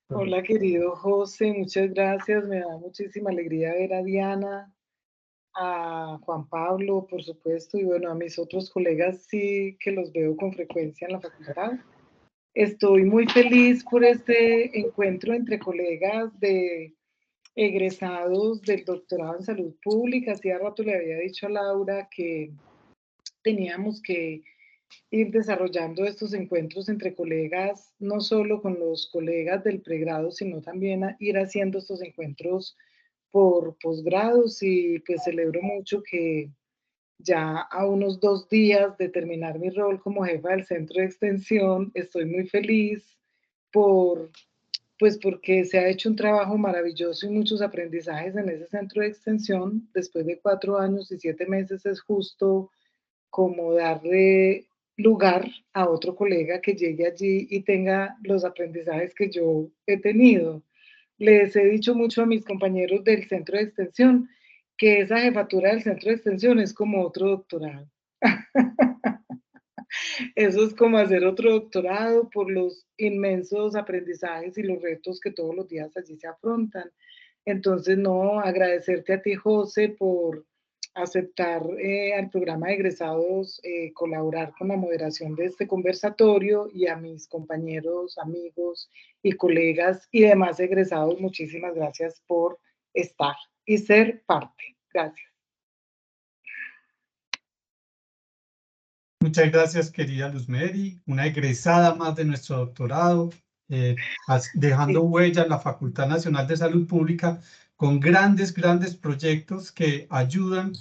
Hola, querido José, muchas gracias. Me da muchísima alegría ver a Diana, a Juan Pablo, por supuesto, y bueno, a mis otros colegas sí que los veo con frecuencia en la facultad. Estoy muy feliz por este encuentro entre colegas de egresados del doctorado en salud pública. Hacía rato le había dicho a Laura que teníamos que ir desarrollando estos encuentros entre colegas, no solo con los colegas del pregrado, sino también ir haciendo estos encuentros por posgrados y pues celebro mucho que ya a unos 2 días de terminar mi rol como jefa del centro de extensión, estoy muy feliz pues porque se ha hecho un trabajo maravilloso y muchos aprendizajes en ese centro de extensión. Después de 4 años y 7 meses es justo como darle lugar a otro colega que llegue allí y tenga los aprendizajes que yo he tenido. Les he dicho mucho a mis compañeros del centro de extensión que esa jefatura del centro de extensión es como otro doctorado. Eso es como hacer otro doctorado por los inmensos aprendizajes y los retos que todos los días allí se afrontan. Entonces, no, agradecerte a ti, José, por aceptar al programa de egresados, colaborar con la moderación de este conversatorio, y a mis compañeros, amigos y colegas y demás egresados, muchísimas gracias por estar y ser parte. Gracias. Muchas gracias, querida Luz Mary, una egresada más de nuestro doctorado, dejando huella en la Facultad Nacional de Salud Pública con grandes proyectos que ayudan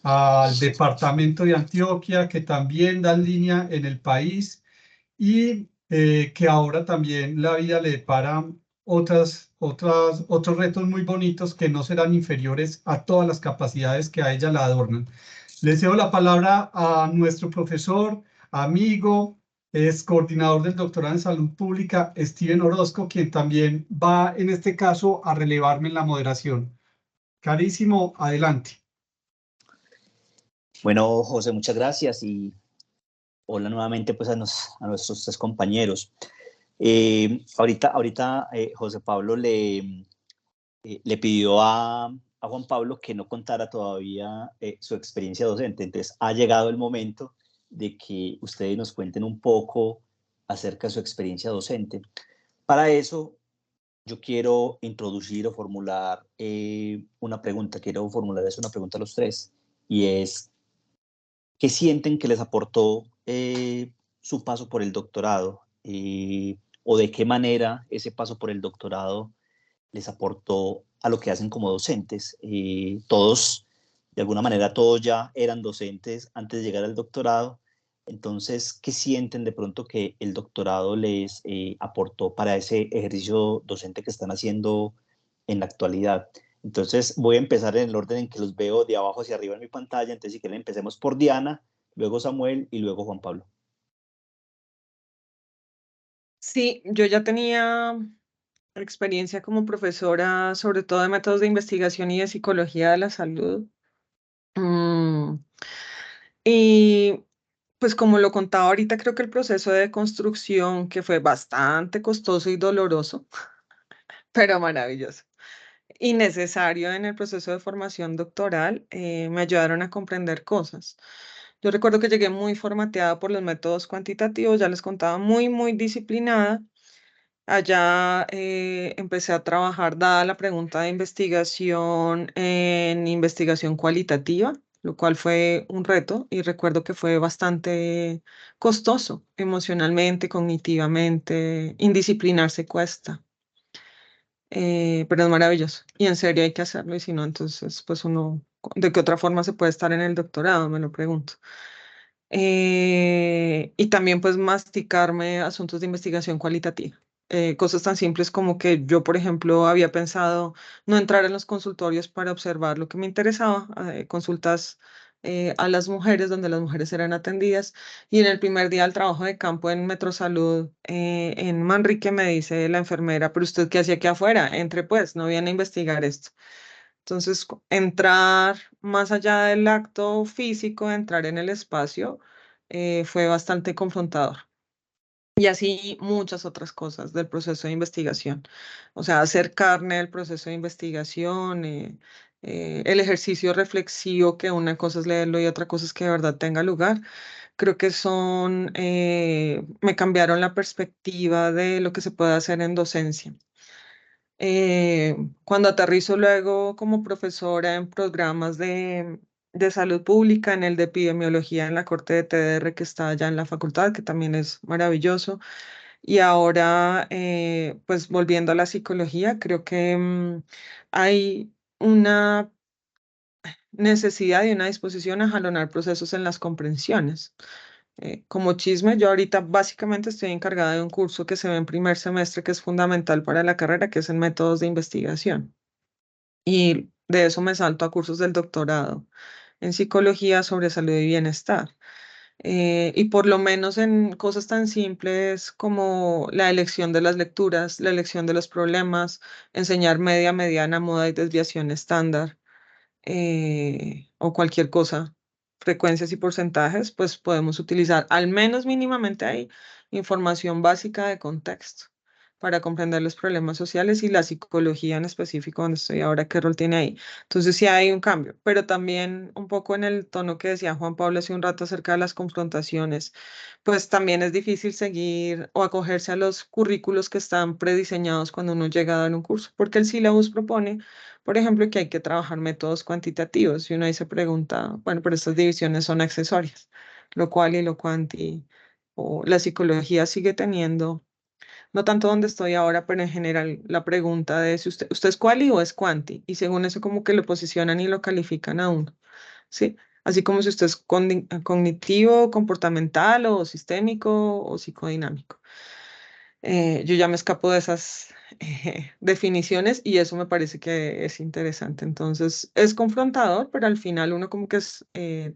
al departamento de Antioquia, que también dan línea en el país, y que ahora también la vida le depara otros retos muy bonitos que no serán inferiores a todas las capacidades que a ella la adornan. Le cedo la palabra a nuestro profesor, amigo, es coordinador del doctorado en salud pública, Steven Orozco, quien también va en este caso a relevarme en la moderación. Carísimo, adelante. Bueno, José, muchas gracias y hola nuevamente pues a nuestros tres compañeros. Ahorita José Pablo le pidió a Juan Pablo que no contara todavía su experiencia docente. Entonces ha llegado el momento de que ustedes nos cuenten un poco acerca de su experiencia docente. Para eso yo quiero introducir o formular una pregunta. Quiero formularles una pregunta a los tres, y es: ¿qué sienten que les aportó su paso por el doctorado? ¿O de qué manera ese paso por el doctorado les aportó a lo que hacen como docentes? Todos, de alguna manera, todos ya eran docentes antes de llegar al doctorado. Entonces, ¿qué sienten de pronto que el doctorado les aportó para ese ejercicio docente que están haciendo en la actualidad? Entonces, voy a empezar en el orden en que los veo de abajo hacia arriba en mi pantalla. Entonces, si quieren, empecemos por Diana, luego Samuel y luego Juan Pablo. Sí, yo ya tenía experiencia como profesora, sobre todo de métodos de investigación y de psicología de la salud. Y pues como lo contaba ahorita, creo que el proceso de construcción, que fue bastante costoso y doloroso, pero maravilloso, y necesario en el proceso de formación doctoral, me ayudaron a comprender cosas. Yo recuerdo que llegué muy formateada por los métodos cuantitativos, ya les contaba, muy disciplinada. Allá empecé a trabajar, dada la pregunta de investigación, en investigación cualitativa, lo cual fue un reto, y recuerdo que fue bastante costoso emocionalmente, cognitivamente. Indisciplinarse cuesta, pero es maravilloso. Y en serio hay que hacerlo, y si no, entonces, pues uno, ¿de qué otra forma se puede estar en el doctorado? Me lo pregunto. Y también pues masticarme asuntos de investigación cualitativa. Cosas tan simples como que yo, por ejemplo, había pensado no entrar en los consultorios para observar lo que me interesaba, consultas a las mujeres, donde las mujeres eran atendidas. Y en el primer día del trabajo de campo en Metrosalud, en Manrique, me dice la enfermera: ¿pero usted qué hacía aquí afuera? Entre pues, no viene a investigar esto. Entonces, entrar más allá del acto físico, entrar en el espacio, fue bastante confrontador. Y así muchas otras cosas del proceso de investigación. O sea, hacer carne del proceso de investigación, el ejercicio reflexivo, que una cosa es leerlo y otra cosa es que de verdad tenga lugar. Creo que me cambiaron la perspectiva de lo que se puede hacer en docencia. Cuando aterrizo luego como profesora en programas de salud pública, en el de epidemiología en la Corte de TDR, que está allá en la facultad, que también es maravilloso. Y ahora, pues volviendo a la psicología, creo que hay una necesidad y una disposición a jalonar procesos en las comprensiones. Como chisme, yo ahorita básicamente estoy encargada de un curso que se ve en primer semestre, que es fundamental para la carrera, que es en métodos de investigación. Y de eso me salto a cursos del doctorado en psicología sobre salud y bienestar. Y por lo menos en cosas tan simples como la elección de las lecturas, la elección de los problemas, enseñar media, mediana, moda y desviación estándar, o cualquier cosa, frecuencias y porcentajes, pues podemos utilizar al menos mínimamente ahí información básica de contexto. para comprender los problemas sociales y la psicología en específico, donde estoy ahora, qué rol tiene ahí. Entonces sí hay un cambio, pero también un poco en el tono que decía Juan Pablo hace un rato acerca de las confrontaciones, pues también es difícil seguir o acogerse a los currículos que están prediseñados cuando uno llega a dar un curso, porque el sílabus propone, por ejemplo, que hay que trabajar métodos cuantitativos y uno ahí se pregunta, bueno, pero estas divisiones son accesorias, lo cual y lo cuanti, o la psicología sigue teniendo, no tanto donde estoy ahora, pero en general la pregunta de si usted es quali o es cuanti, y según eso como que lo posicionan y lo califican a uno, ¿sí? Así como si usted es cognitivo, comportamental o sistémico o psicodinámico. Yo ya me escapo de esas definiciones y eso me parece que es interesante. Entonces es confrontador, pero al final uno como que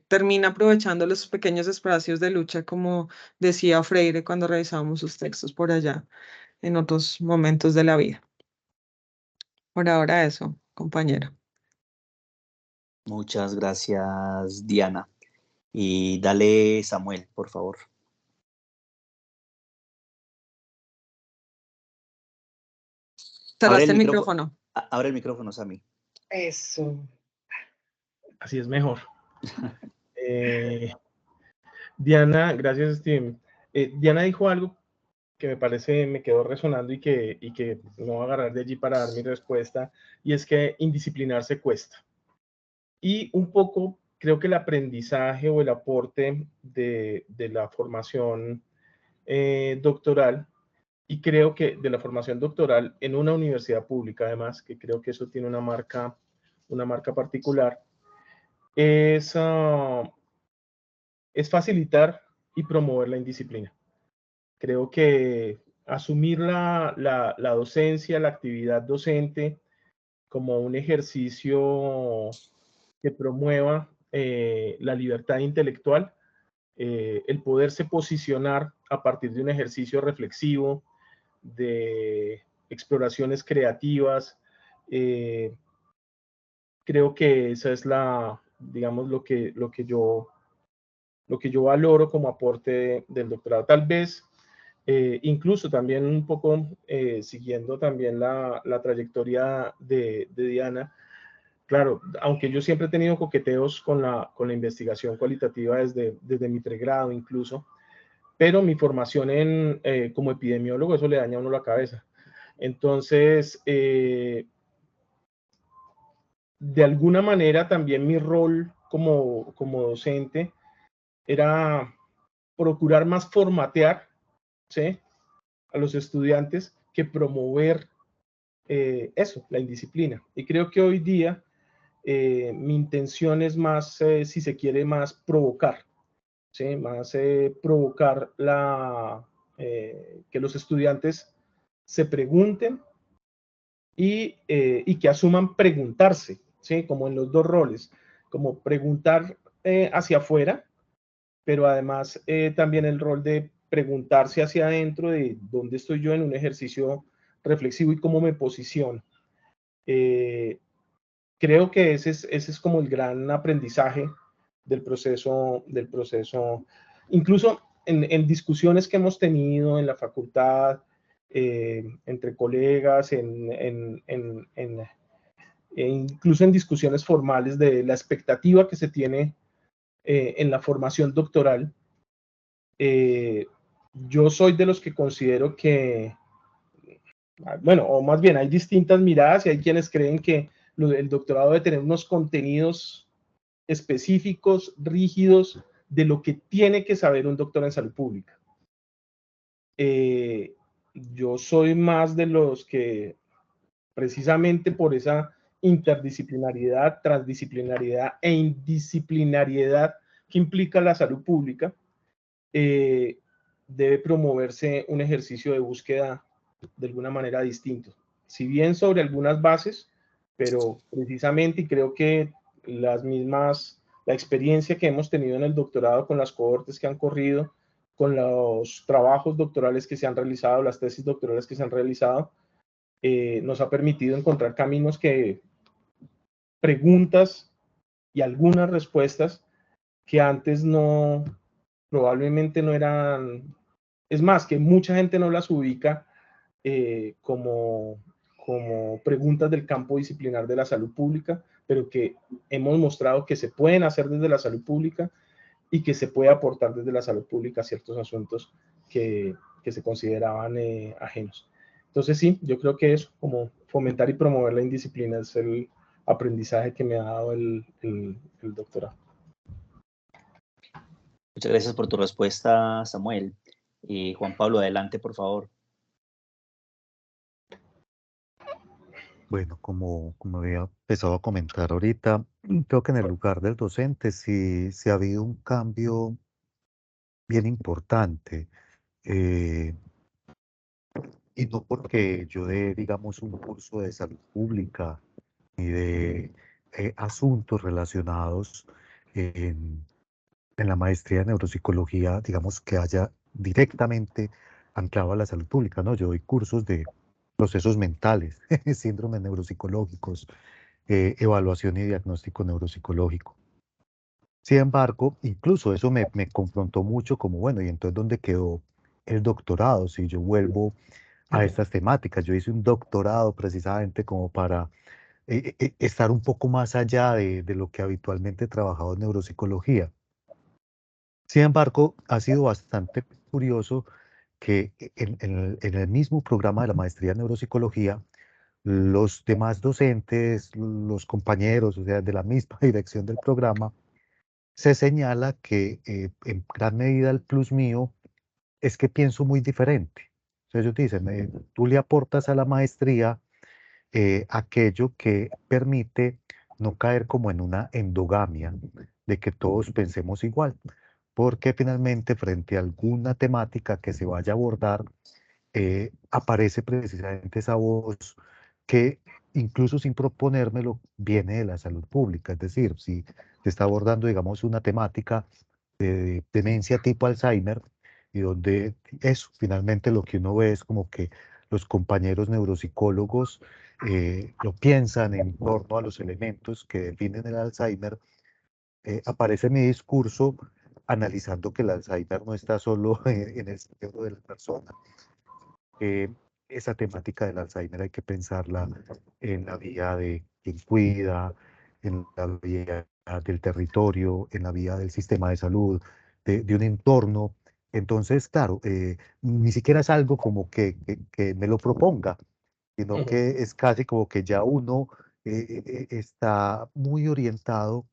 termina aprovechando los pequeños espacios de lucha, como decía Freire cuando revisábamos sus textos por allá en otros momentos de la vida. Por ahora eso, compañero. Muchas gracias, Diana. Y dale, Samuel, por favor. Cerraste el micrófono. Abre el micrófono, Sammy. Eso. Así es mejor. Diana, gracias, Steven. Diana dijo algo que me parece, me quedó resonando y que no voy a agarrar de allí para dar mi respuesta, y es que indisciplinarse cuesta. Y un poco creo que el aprendizaje o el aporte de la formación doctoral, y creo que de la formación doctoral en una universidad pública, además, que creo que eso tiene una marca particular, es facilitar y promover la indisciplina. Creo que asumir la docencia, la actividad docente, como un ejercicio que promueva la libertad intelectual, el poderse posicionar a partir de un ejercicio reflexivo, de exploraciones creativas, creo que esa es digamos, lo que yo valoro como aporte del doctorado. Tal vez, incluso también un poco siguiendo también la trayectoria de Diana, claro, aunque yo siempre he tenido coqueteos con la investigación cualitativa desde mi pregrado incluso, pero mi formación como epidemiólogo, eso le daña a uno la cabeza. Entonces, de alguna manera también mi rol como docente era procurar más formatear, ¿sí?, a los estudiantes que promover eso, la indisciplina. Y creo que hoy día mi intención es más, si se quiere, más provocar, ¿sí?, más provocar que los estudiantes se pregunten y que asuman preguntarse, ¿sí?, como en los dos roles, como preguntar hacia afuera, pero además también el rol de preguntarse hacia adentro de dónde estoy yo en un ejercicio reflexivo y cómo me posiciono. Creo que ese es como el gran aprendizaje del proceso. Incluso en discusiones que hemos tenido en la facultad, entre colegas, incluso en discusiones formales de la expectativa que se tiene en la formación doctoral, yo soy de los que considero que, bueno, o más bien hay distintas miradas y hay quienes creen que el doctorado debe tener unos contenidos específicos, rígidos, de lo que tiene que saber un doctor en salud pública. Yo soy más de los que, precisamente por esa interdisciplinariedad, transdisciplinariedad e indisciplinariedad que implica la salud pública, debe promoverse un ejercicio de búsqueda de alguna manera distinto. Si bien sobre algunas bases, pero precisamente, y creo que la experiencia que hemos tenido en el doctorado con las cohortes que han corrido, con los trabajos doctorales que se han realizado, las tesis doctorales que se han realizado, nos ha permitido encontrar caminos preguntas y algunas respuestas que antes probablemente no eran, es más, que mucha gente no las ubica como preguntas del campo disciplinar de la salud pública, pero que hemos mostrado que se pueden hacer desde la salud pública y que se puede aportar desde la salud pública a ciertos asuntos que se consideraban ajenos. Entonces sí, yo creo que eso, como fomentar y promover la indisciplina, es el aprendizaje que me ha dado el doctorado. Muchas gracias por tu respuesta, Samuel. Juan Pablo, adelante, por favor. Bueno, como había empezado a comentar ahorita, creo que en el lugar del docente sí ha habido un cambio bien importante. Y no porque yo dé, digamos, un curso de salud pública ni de asuntos relacionados en, en la maestría de neuropsicología, digamos, que haya directamente anclado a la salud pública, ¿no? Yo doy cursos de procesos mentales, síndromes neuropsicológicos, evaluación y diagnóstico neuropsicológico. Sin embargo, incluso eso me confrontó mucho como, bueno, ¿y entonces dónde quedó el doctorado? Si yo vuelvo a estas temáticas, yo hice un doctorado precisamente como para estar un poco más allá de lo que habitualmente he trabajado en neuropsicología. Sin embargo, ha sido bastante curioso que en el mismo programa de la maestría en neuropsicología, los demás docentes, los compañeros, o sea, de la misma dirección del programa, se señala que en gran medida el plus mío es que pienso muy diferente. O sea, ellos dicen, tú le aportas a la maestría aquello que permite no caer como en una endogamia de que todos pensemos igual, porque finalmente frente a alguna temática que se vaya a abordar, aparece precisamente esa voz que incluso sin proponérmelo viene de la salud pública. Es decir, si se está abordando, digamos, una temática de demencia tipo Alzheimer, y donde eso, finalmente lo que uno ve es como que los compañeros neuropsicólogos lo piensan en torno a los elementos que definen el Alzheimer, aparece mi discurso analizando que el Alzheimer no está solo en el cerebro de la persona. Esa temática del Alzheimer hay que pensarla en la vía de quien cuida, en la vía del territorio, en la vía del sistema de salud, de un entorno. Entonces, claro, ni siquiera es algo como que me lo proponga, sino que es casi como que ya uno está muy orientado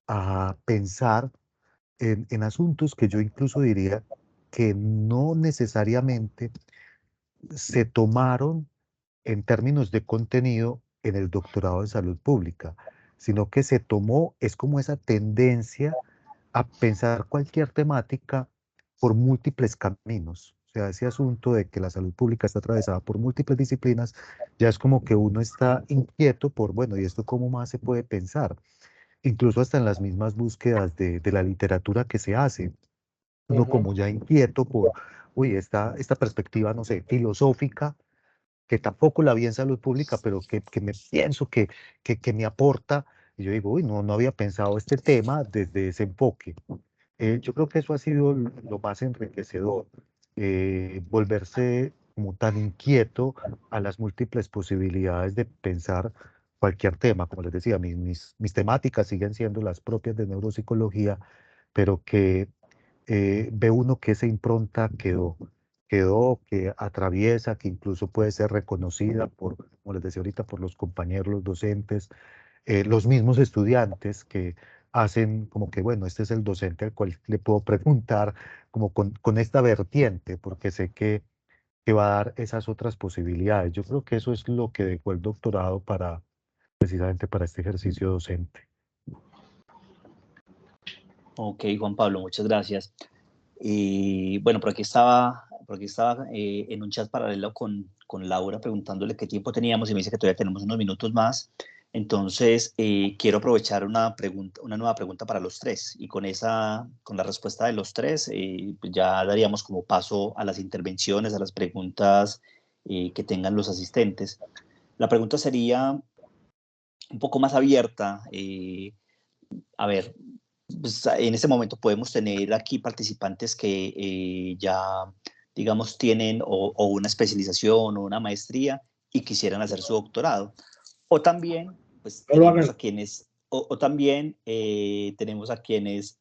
a pensar en asuntos que yo incluso diría que no necesariamente se tomaron en términos de contenido en el doctorado de salud pública, sino que se tomó, es como esa tendencia a pensar cualquier temática por múltiples caminos. O sea, ese asunto de que la salud pública está atravesada por múltiples disciplinas, ya es como que uno está inquieto por, bueno, ¿y esto cómo más se puede pensar? Incluso hasta en las mismas búsquedas de la literatura que se hace, uno como ya inquieto por, uy, esta perspectiva, no sé, filosófica, que tampoco la vi en salud pública, pero que me pienso que me aporta. Y yo digo, uy, no había pensado este tema desde ese enfoque. Yo creo que eso ha sido lo más enriquecedor, volverse como tan inquieto a las múltiples posibilidades de pensar cualquier tema. Como les decía, mis temáticas siguen siendo las propias de neuropsicología, pero que ve uno que esa impronta quedó, que atraviesa, que incluso puede ser reconocida por, como les decía ahorita, por los compañeros, los docentes, los mismos estudiantes que hacen como que, bueno, este es el docente al cual le puedo preguntar como con esta vertiente, porque sé que va a dar esas otras posibilidades. Yo creo que eso es lo que dejó el doctorado precisamente para este ejercicio docente. Ok, Juan Pablo, muchas gracias. Bueno, por aquí estaba en un chat paralelo con Laura preguntándole qué tiempo teníamos y me dice que todavía tenemos unos minutos más. Entonces, quiero aprovechar una nueva pregunta para los tres y con la respuesta de los tres, pues ya daríamos como paso a las intervenciones, a las preguntas que tengan los asistentes. La pregunta sería un poco más abierta. A ver, pues en este momento podemos tener aquí participantes que ya digamos, tienen o una especialización o una maestría y quisieran hacer su doctorado. O también, pues, No lo tenemos hagan. a quienes, o también tenemos a quienes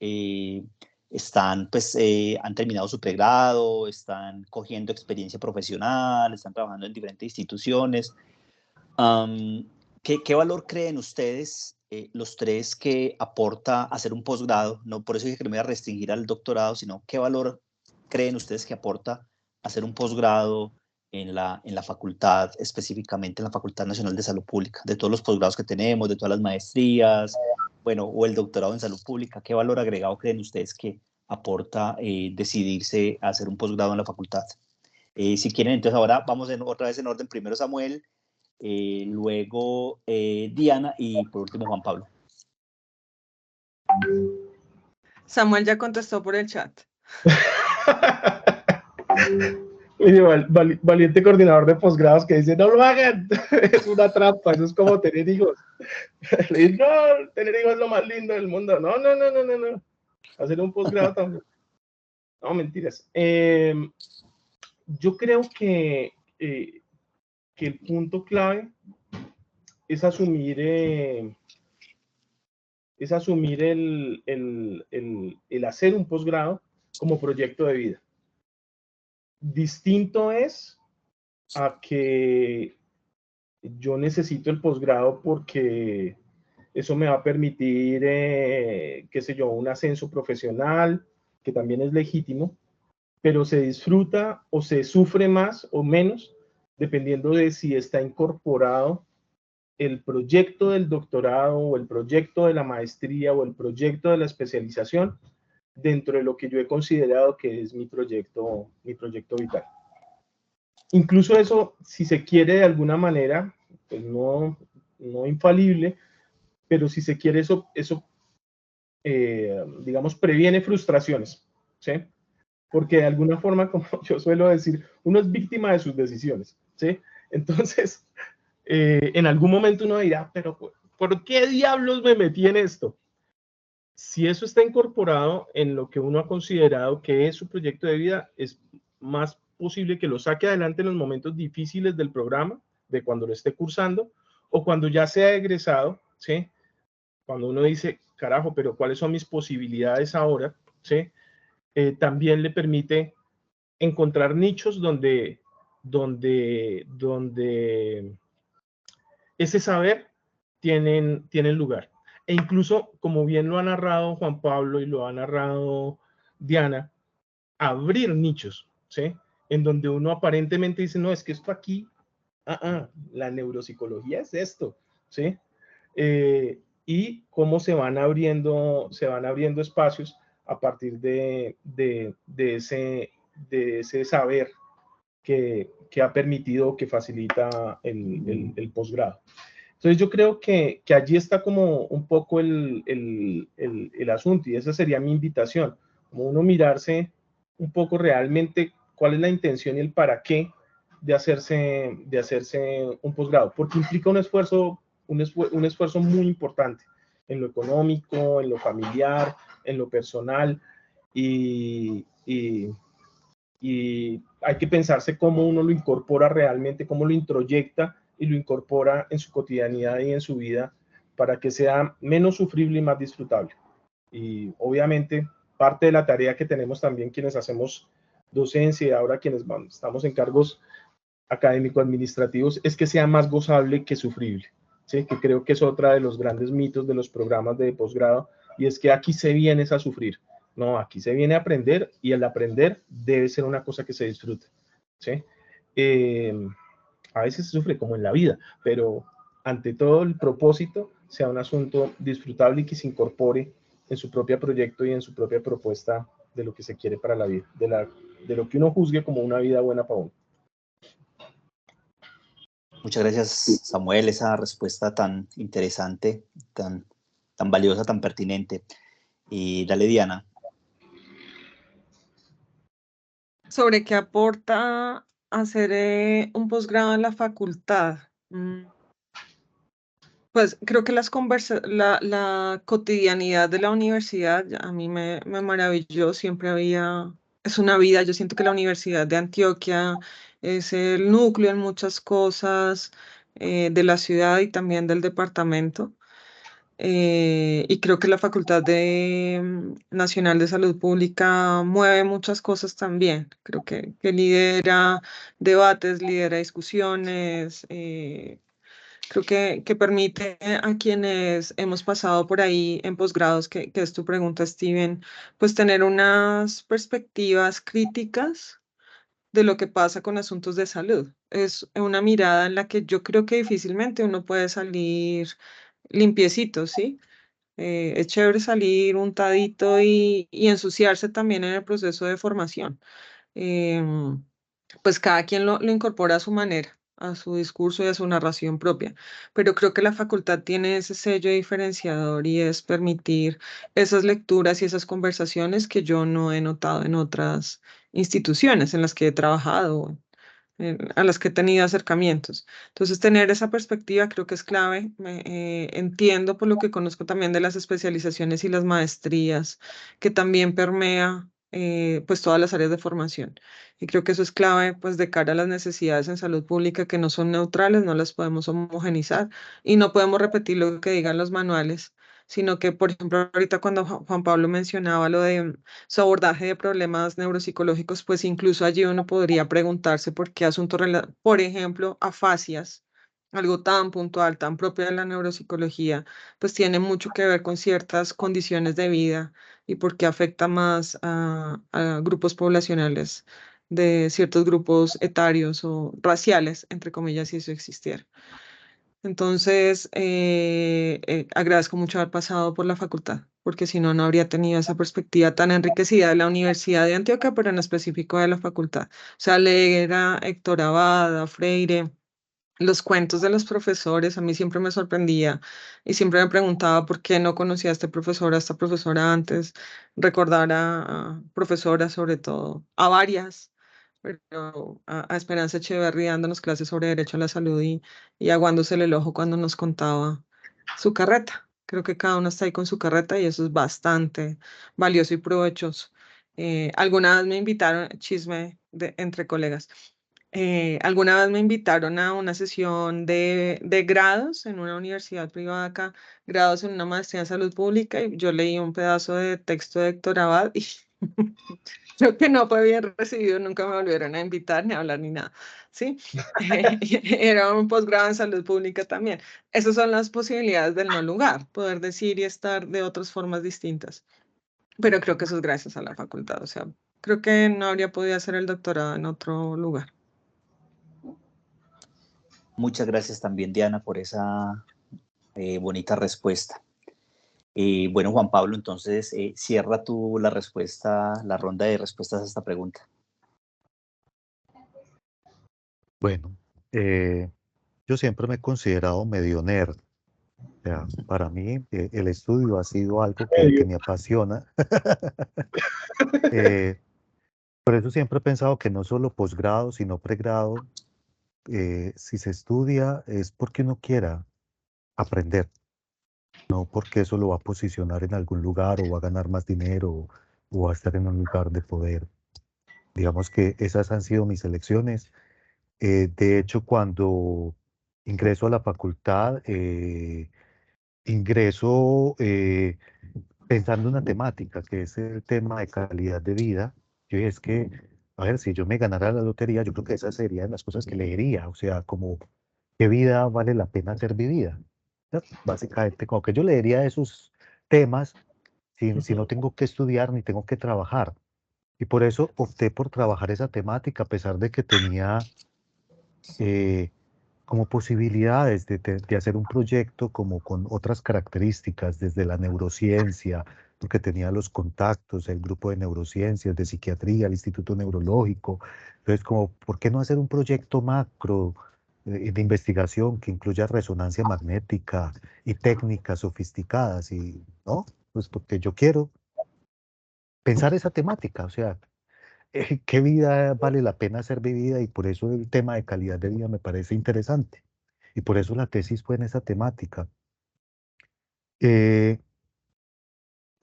están, pues, han terminado su pregrado, están cogiendo experiencia profesional, están trabajando en diferentes instituciones. ¿Qué valor creen ustedes, los tres, que aporta hacer un posgrado? No, por eso dije que no me voy a restringir al doctorado, sino qué valor creen ustedes que aporta hacer un posgrado en la facultad, específicamente en la Facultad Nacional de Salud Pública, de todos los posgrados que tenemos, de todas las maestrías, bueno, o el doctorado en salud pública? ¿Qué valor agregado creen ustedes que aporta decidirse a hacer un posgrado en la facultad? Si quieren, entonces ahora vamos otra vez en orden. Primero Samuel, luego Diana y por último Juan Pablo. Samuel ya contestó por el chat. Valiente coordinador de posgrados que dice, no lo hagan, es una trampa, eso es como tener hijos. Le dice, no, tener hijos es lo más lindo del mundo. No, hacer un posgrado también. No, mentiras. Yo creo que el punto clave es asumir el hacer un posgrado como proyecto de vida. Distinto es a que yo necesito el posgrado porque eso me va a permitir, qué sé yo, un ascenso profesional, que también es legítimo, pero se disfruta o se sufre más o menos dependiendo de si está incorporado el proyecto del doctorado o el proyecto de la maestría o el proyecto de la especialización dentro de lo que yo he considerado que es mi proyecto vital. Incluso eso, si se quiere de alguna manera, pues no infalible, pero si se quiere eso digamos, previene frustraciones, ¿sí? Porque de alguna forma, como yo suelo decir, uno es víctima de sus decisiones, ¿sí? Entonces, en algún momento uno dirá, pero ¿por qué diablos me metí en esto? Si eso está incorporado en lo que uno ha considerado que es su proyecto de vida, es más posible que lo saque adelante en los momentos difíciles del programa, de cuando lo esté cursando, o cuando ya sea egresado, ¿sí? Cuando uno dice, carajo, pero ¿cuáles son mis posibilidades ahora? ¿Sí? También le permite encontrar nichos donde ese saber tienen lugar. E incluso, como bien lo ha narrado Juan Pablo y lo ha narrado Diana, abrir nichos, ¿sí? En donde uno aparentemente dice, no, es que esto aquí, la neuropsicología es esto, ¿sí? Y cómo se van abriendo espacios a partir de ese saber que ha permitido, que facilita el posgrado. Entonces yo creo que allí está como un poco el asunto, y esa sería mi invitación, como uno mirarse un poco realmente cuál es la intención y el para qué de hacerse un posgrado, porque implica un esfuerzo muy importante en lo económico, en lo familiar, en lo personal, y hay que pensarse cómo uno lo incorpora realmente, cómo lo introyecta y lo incorpora en su cotidianidad y en su vida para que sea menos sufrible y más disfrutable. Y obviamente parte de la tarea que tenemos también quienes hacemos docencia y ahora quienes estamos en cargos académico-administrativos es que sea más gozable que sufrible, ¿sí? Que creo que es otra de los grandes mitos de los programas de posgrado, y es que aquí se viene a sufrir. No, aquí se viene a aprender, y el aprender debe ser una cosa que se disfrute, ¿sí? A veces se sufre como en la vida, pero ante todo el propósito sea un asunto disfrutable y que se incorpore en su propio proyecto y en su propia propuesta de lo que se quiere para la vida, de lo que uno juzgue como una vida buena para uno. Muchas gracias, Samuel, esa respuesta tan interesante, tan valiosa, tan pertinente. Y dale, Diana. ¿Sobre qué aporta hacer un posgrado en la facultad? Pues creo que la cotidianidad de la universidad a mí me maravilló. Siempre había es una vida. Yo siento que la Universidad de Antioquia es el núcleo en muchas cosas de la ciudad y también del departamento. Y creo que la Nacional de Salud Pública mueve muchas cosas también. Creo que lidera debates, lidera discusiones. Creo que permite a quienes hemos pasado por ahí en posgrados, que es tu pregunta, Steven, pues tener unas perspectivas críticas de lo que pasa con asuntos de salud. Es una mirada en la que yo creo que difícilmente uno puede salir limpiecito, ¿sí? Es chévere salir untadito y ensuciarse también en el proceso de formación. Em, pues cada quien lo incorpora a su manera, a su discurso y a su narración propia. Pero creo que la facultad tiene ese sello diferenciador y es permitir esas lecturas y esas conversaciones que yo no he notado en otras instituciones en las que he trabajado, a las que he tenido acercamientos. Entonces, tener esa perspectiva creo que es clave. Entiendo por lo que conozco también de las especializaciones y las maestrías, que también permea pues todas las áreas de formación. Y creo que eso es clave pues de cara a las necesidades en salud pública que no son neutrales, no las podemos homogenizar y no podemos repetir lo que digan los manuales, sino que, por ejemplo, ahorita cuando Juan Pablo mencionaba lo de su abordaje de problemas neuropsicológicos, pues incluso allí uno podría preguntarse por qué asuntos, por ejemplo, afasias, algo tan puntual, tan propio de la neuropsicología, pues tiene mucho que ver con ciertas condiciones de vida y por qué afecta más a grupos poblacionales de ciertos grupos etarios o raciales, entre comillas, si eso existiera. Entonces, agradezco mucho haber pasado por la facultad, porque si no, no habría tenido esa perspectiva tan enriquecida de la Universidad de Antioquia, pero en específico de la facultad. O sea, leer a Héctor Abad, a Freire, los cuentos de los profesores, a mí siempre me sorprendía y siempre me preguntaba por qué no conocía a este profesor, a esta profesora antes, recordar a profesoras sobre todo, a varias, pero a Esperanza Echeverría dándonos clases sobre derecho a la salud y aguándosele el ojo cuando nos contaba su carreta. Creo que cada uno está ahí con su carreta y eso es bastante valioso y provechoso. Alguna vez me invitaron, chisme entre colegas, alguna vez me invitaron a una sesión de grados en una universidad privada acá, grados en una maestría en salud pública, y yo leí un pedazo de texto de Héctor Abad y creo que no fue bien recibido, nunca me volvieron a invitar ni a hablar ni nada, ¿sí? Era un posgrado en salud pública también. Esas son las posibilidades del no lugar, poder decir y estar de otras formas distintas. Pero creo que eso es gracias a la facultad, o sea, creo que no habría podido hacer el doctorado en otro lugar. Muchas gracias también, Diana, por esa bonita respuesta. Bueno, Juan Pablo, entonces cierra tú la respuesta, la ronda de respuestas a esta pregunta. Bueno, yo siempre me he considerado medio nerd. O sea, para mí el estudio ha sido algo que me apasiona. Por eso siempre he pensado que no solo posgrado, sino pregrado, si se estudia es porque uno quiera aprender, no porque eso lo va a posicionar en algún lugar o va a ganar más dinero o va a estar en un lugar de poder. Digamos que esas han sido mis elecciones. De hecho, cuando ingreso a la facultad, ingreso pensando en una temática, que es el tema de calidad de vida. Yo es que, a ver, si yo me ganara la lotería, yo creo que esas serían las cosas que leería, o sea, como qué vida vale la pena ser vivida. ¿No? Básicamente, como que yo leería esos temas si no tengo que estudiar ni tengo que trabajar. Y por eso opté por trabajar esa temática, a pesar de que tenía eh, como posibilidades de hacer un proyecto como con otras características, desde la neurociencia, porque tenía los contactos, el grupo de neurociencias, de psiquiatría, el Instituto Neurológico. Entonces, como, ¿por qué no hacer un proyecto macro de investigación que incluya resonancia magnética y técnicas sofisticadas? Y, ¿no? Pues porque yo quiero pensar esa temática, o sea, qué vida vale la pena ser vivida, y por eso el tema de calidad de vida me parece interesante. Y por eso la tesis fue en esa temática.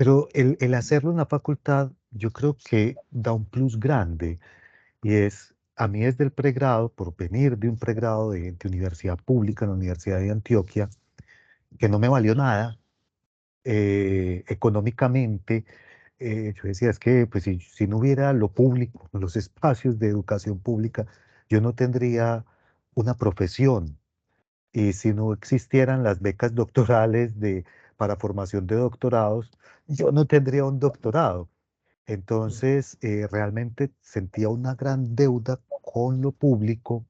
Pero el hacerlo en la facultad, yo creo que da un plus grande, y es, a mí desde el pregrado, por venir de un pregrado de universidad pública en la Universidad de Antioquia, que no me valió nada económicamente, yo decía, es que pues, si no hubiera lo público, los espacios de educación pública, yo no tendría una profesión. Y si no existieran las becas doctorales para formación de doctorados, yo no tendría un doctorado. Entonces, realmente sentía una gran deuda con lo público,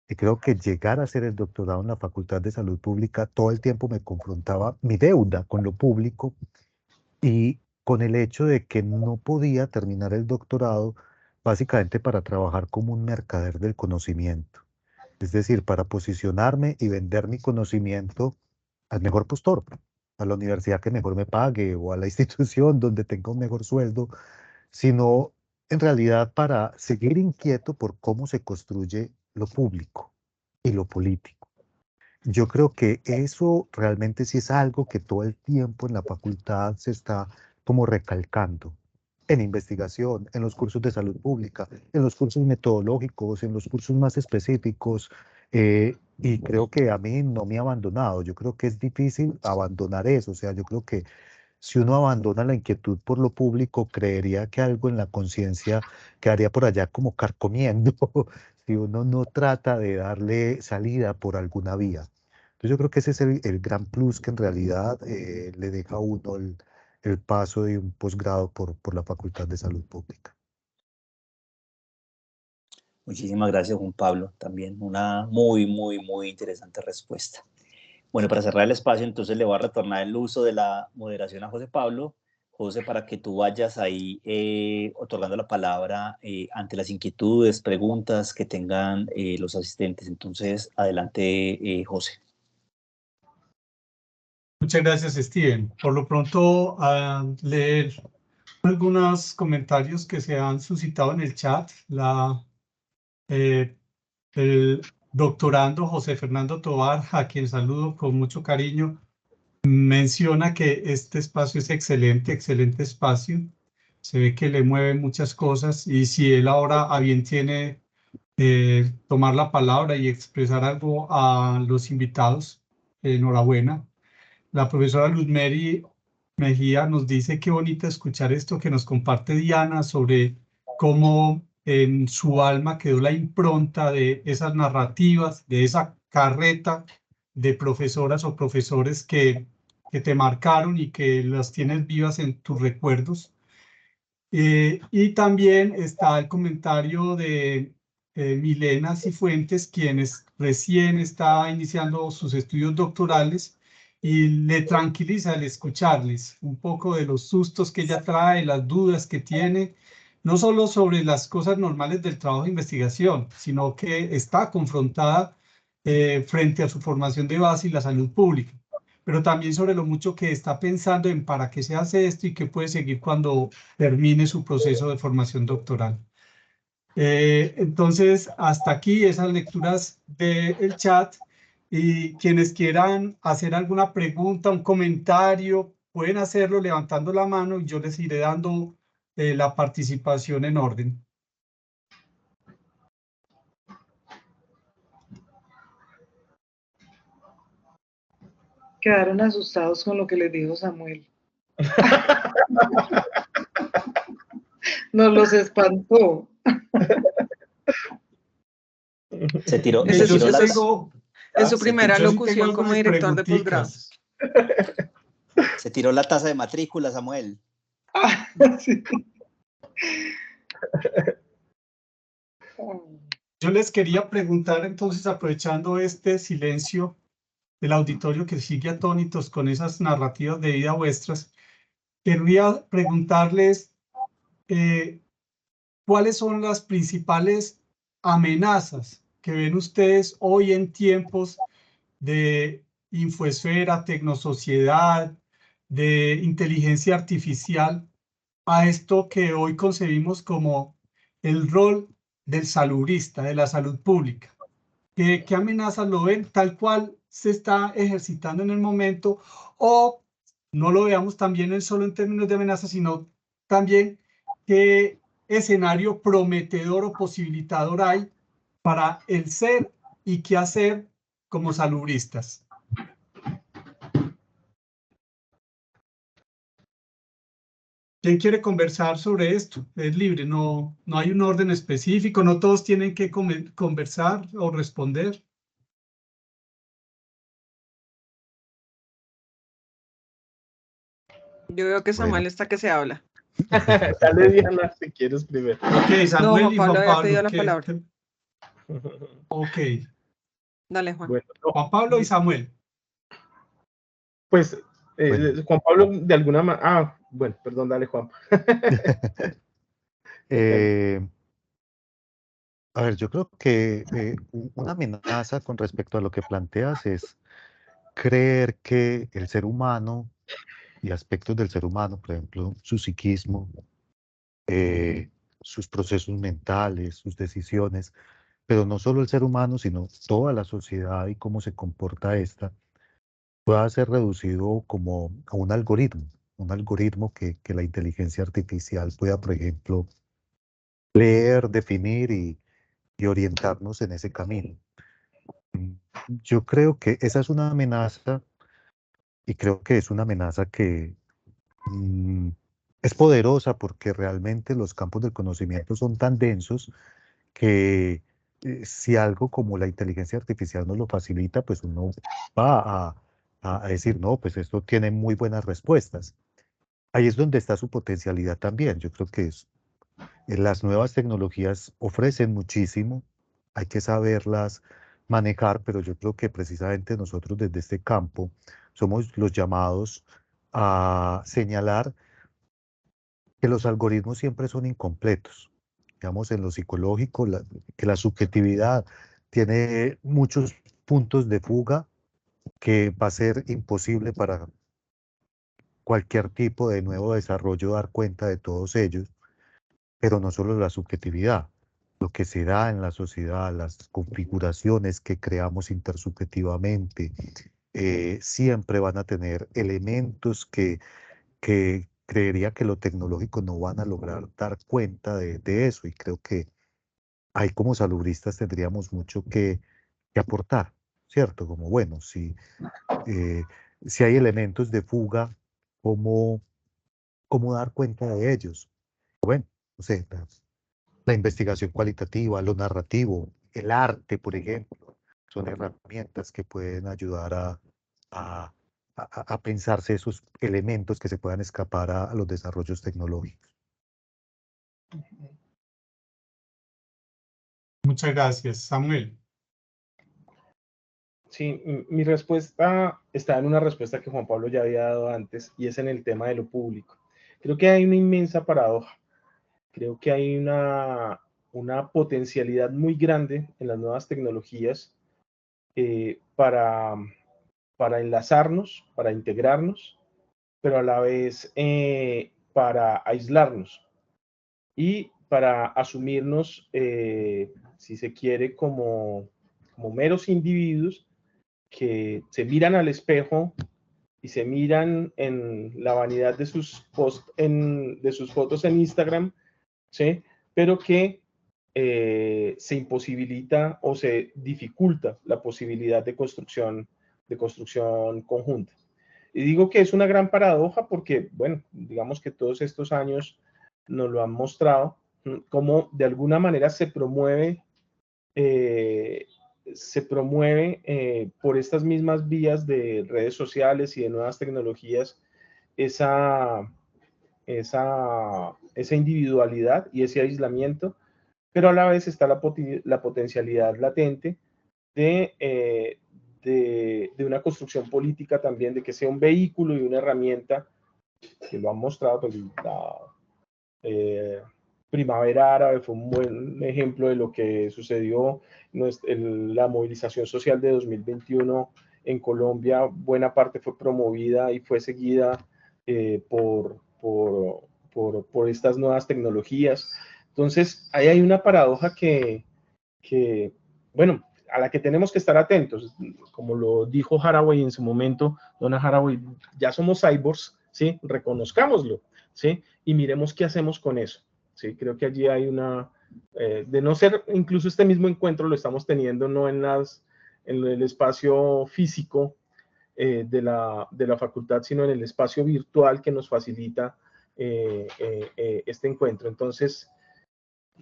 y creo que llegar a hacer el doctorado en la Facultad de Salud Pública todo el tiempo me confrontaba mi deuda con lo público y con el hecho de que no podía terminar el doctorado básicamente para trabajar como un mercader del conocimiento. Es decir, para posicionarme y vender mi conocimiento al mejor postor, a la universidad que mejor me pague o a la institución donde tenga un mejor sueldo, sino en realidad para seguir inquieto por cómo se construye lo público y lo político. Yo creo que eso realmente sí es algo que todo el tiempo en la facultad se está como recalcando, en investigación, en los cursos de salud pública, en los cursos metodológicos, en los cursos más específicos, y creo que a mí no me ha abandonado. Yo creo que es difícil abandonar eso. O sea, yo creo que si uno abandona la inquietud por lo público, creería que algo en la conciencia quedaría por allá como carcomiendo, si uno no trata de darle salida por alguna vía. Entonces yo creo que ese es el gran plus que en realidad le deja a uno el paso de un posgrado por la Facultad de Salud Pública. Muchísimas gracias, Juan Pablo. También una muy, muy, muy interesante respuesta. Bueno, para cerrar el espacio, entonces le voy a retornar el uso de la moderación a José Pablo. José, para que tú vayas ahí otorgando la palabra ante las inquietudes, preguntas que tengan los asistentes. Entonces, adelante, José. Muchas gracias, Steven. Por lo pronto, a leer algunos comentarios que se han suscitado en el chat. El doctorando José Fernando Tovar, a quien saludo con mucho cariño, menciona que este espacio es excelente, excelente espacio. Se ve que le mueven muchas cosas y si él ahora a bien tiene tomar la palabra y expresar algo a los invitados, enhorabuena. La profesora Luz Mary Mejía nos dice qué bonito escuchar esto que nos comparte Diana sobre cómo en su alma quedó la impronta de esas narrativas, de esa carreta de profesoras o profesores que te marcaron y que las tienes vivas en tus recuerdos. Y también está el comentario de Milena Cifuentes, quien recién está iniciando sus estudios doctorales y le tranquiliza el escucharles un poco de los sustos que ella trae, las dudas que tiene, no solo sobre las cosas normales del trabajo de investigación, sino que está confrontada frente a su formación de base y la salud pública, pero también sobre lo mucho que está pensando en para qué se hace esto y qué puede seguir cuando termine su proceso de formación doctoral. Entonces, hasta aquí esas lecturas del chat, y quienes quieran hacer alguna pregunta, un comentario, pueden hacerlo levantando la mano y yo les iré dando la participación en orden. Quedaron asustados con lo que les dijo Samuel. Nos los espantó. Se tiró, Ese se tiró la, es su primera yo sí locución tengo como algunas director de posgrado. preguntitas. se tiró la tasa de matrícula, Samuel. Ah, sí. Yo les quería preguntar entonces, aprovechando este silencio del auditorio que sigue atónitos con esas narrativas de vida vuestras, quería preguntarles cuáles son las principales amenazas que ven ustedes hoy en tiempos de infoesfera, tecnosociedad, de inteligencia artificial, a esto que hoy concebimos como el rol del salubrista, de la salud pública. ¿Qué amenazas lo ven tal cual se está ejercitando en el momento, o no lo veamos también solo en términos de amenaza, sino también qué escenario prometedor o posibilitador hay para el ser y qué hacer como salubristas. ¿Quién quiere conversar sobre esto? Es libre, no hay un orden específico, no todos tienen que conversar o responder. Yo veo que Samuel Bueno. está que se habla. Dale, Diana, si quieres primero. Ok, Samuel Juan y Pablo Juan había Pablo. pedido la palabra. Ok, Dale, Juan. Bueno, no, Juan Pablo y Samuel. pues Bueno. Juan Pablo de alguna manera... bueno, perdón, dale, Juan. A ver, yo creo que una amenaza con respecto a lo que planteas es creer que el ser humano y aspectos del ser humano, por ejemplo, su psiquismo, sus procesos mentales, sus decisiones, pero no solo el ser humano, sino toda la sociedad y cómo se comporta esta, pueda ser reducido como a un algoritmo que la inteligencia artificial pueda, por ejemplo, leer, definir y orientarnos en ese camino. Yo creo que esa es una amenaza y creo que es una amenaza que es poderosa porque realmente los campos del conocimiento son tan densos que si algo como la inteligencia artificial nos lo facilita, pues uno va a decir, no, pues esto tiene muy buenas respuestas. Ahí es donde está su potencialidad también. Yo creo que las nuevas tecnologías ofrecen muchísimo, hay que saberlas manejar, pero yo creo que precisamente nosotros desde este campo somos los llamados a señalar que los algoritmos siempre son incompletos. Digamos, en lo psicológico, que la subjetividad tiene muchos puntos de fuga que va a ser imposible para cualquier tipo de nuevo desarrollo dar cuenta de todos ellos, pero no solo la subjetividad, lo que se da en la sociedad, las configuraciones que creamos intersubjetivamente, siempre van a tener elementos que creería que lo tecnológico no van a lograr dar cuenta de eso y creo que ahí como salubristas tendríamos mucho que aportar, ¿cierto? Como bueno, eh, si hay elementos de fuga, ¿cómo, cómo dar cuenta de ellos? Bueno, no sé, la investigación cualitativa, lo narrativo, el arte, por ejemplo, son herramientas que pueden ayudar a, a pensarse esos elementos que se puedan escapar a los desarrollos tecnológicos. Muchas gracias, Samuel. Sí, mi respuesta está en una respuesta que Juan Pablo ya había dado antes y es en el tema de lo público. Creo que hay una inmensa paradoja. Creo que hay una potencialidad muy grande en las nuevas tecnologías para enlazarnos, para integrarnos, pero a la vez para aislarnos y para asumirnos, si se quiere, como meros individuos que se miran al espejo y se miran en la vanidad de sus de sus fotos en Instagram, ¿sí? Pero que se imposibilita o se dificulta la posibilidad de construcción conjunta. Y digo que es una gran paradoja porque, bueno, digamos que todos estos años nos lo han mostrado, cómo de alguna manera se promueve por estas mismas vías de redes sociales y de nuevas tecnologías esa individualidad y ese aislamiento, pero a la vez está la potencialidad latente de una construcción política también, de que sea un vehículo y una herramienta, que lo han mostrado, pues, Primavera Árabe fue un buen ejemplo de lo que sucedió en la movilización social de 2021 en Colombia. Buena parte fue promovida y fue seguida por estas nuevas tecnologías. Entonces, ahí hay una paradoja que bueno, a la que tenemos que estar atentos. Como lo dijo Haraway en su momento, Donna Haraway, ya somos cyborgs, ¿sí? Reconozcámoslo, ¿sí? Y miremos qué hacemos con eso, ¿sí? Creo que allí hay una, de no ser, incluso este mismo encuentro lo estamos teniendo no en el espacio físico de la facultad, sino en el espacio virtual que nos facilita este encuentro. Entonces,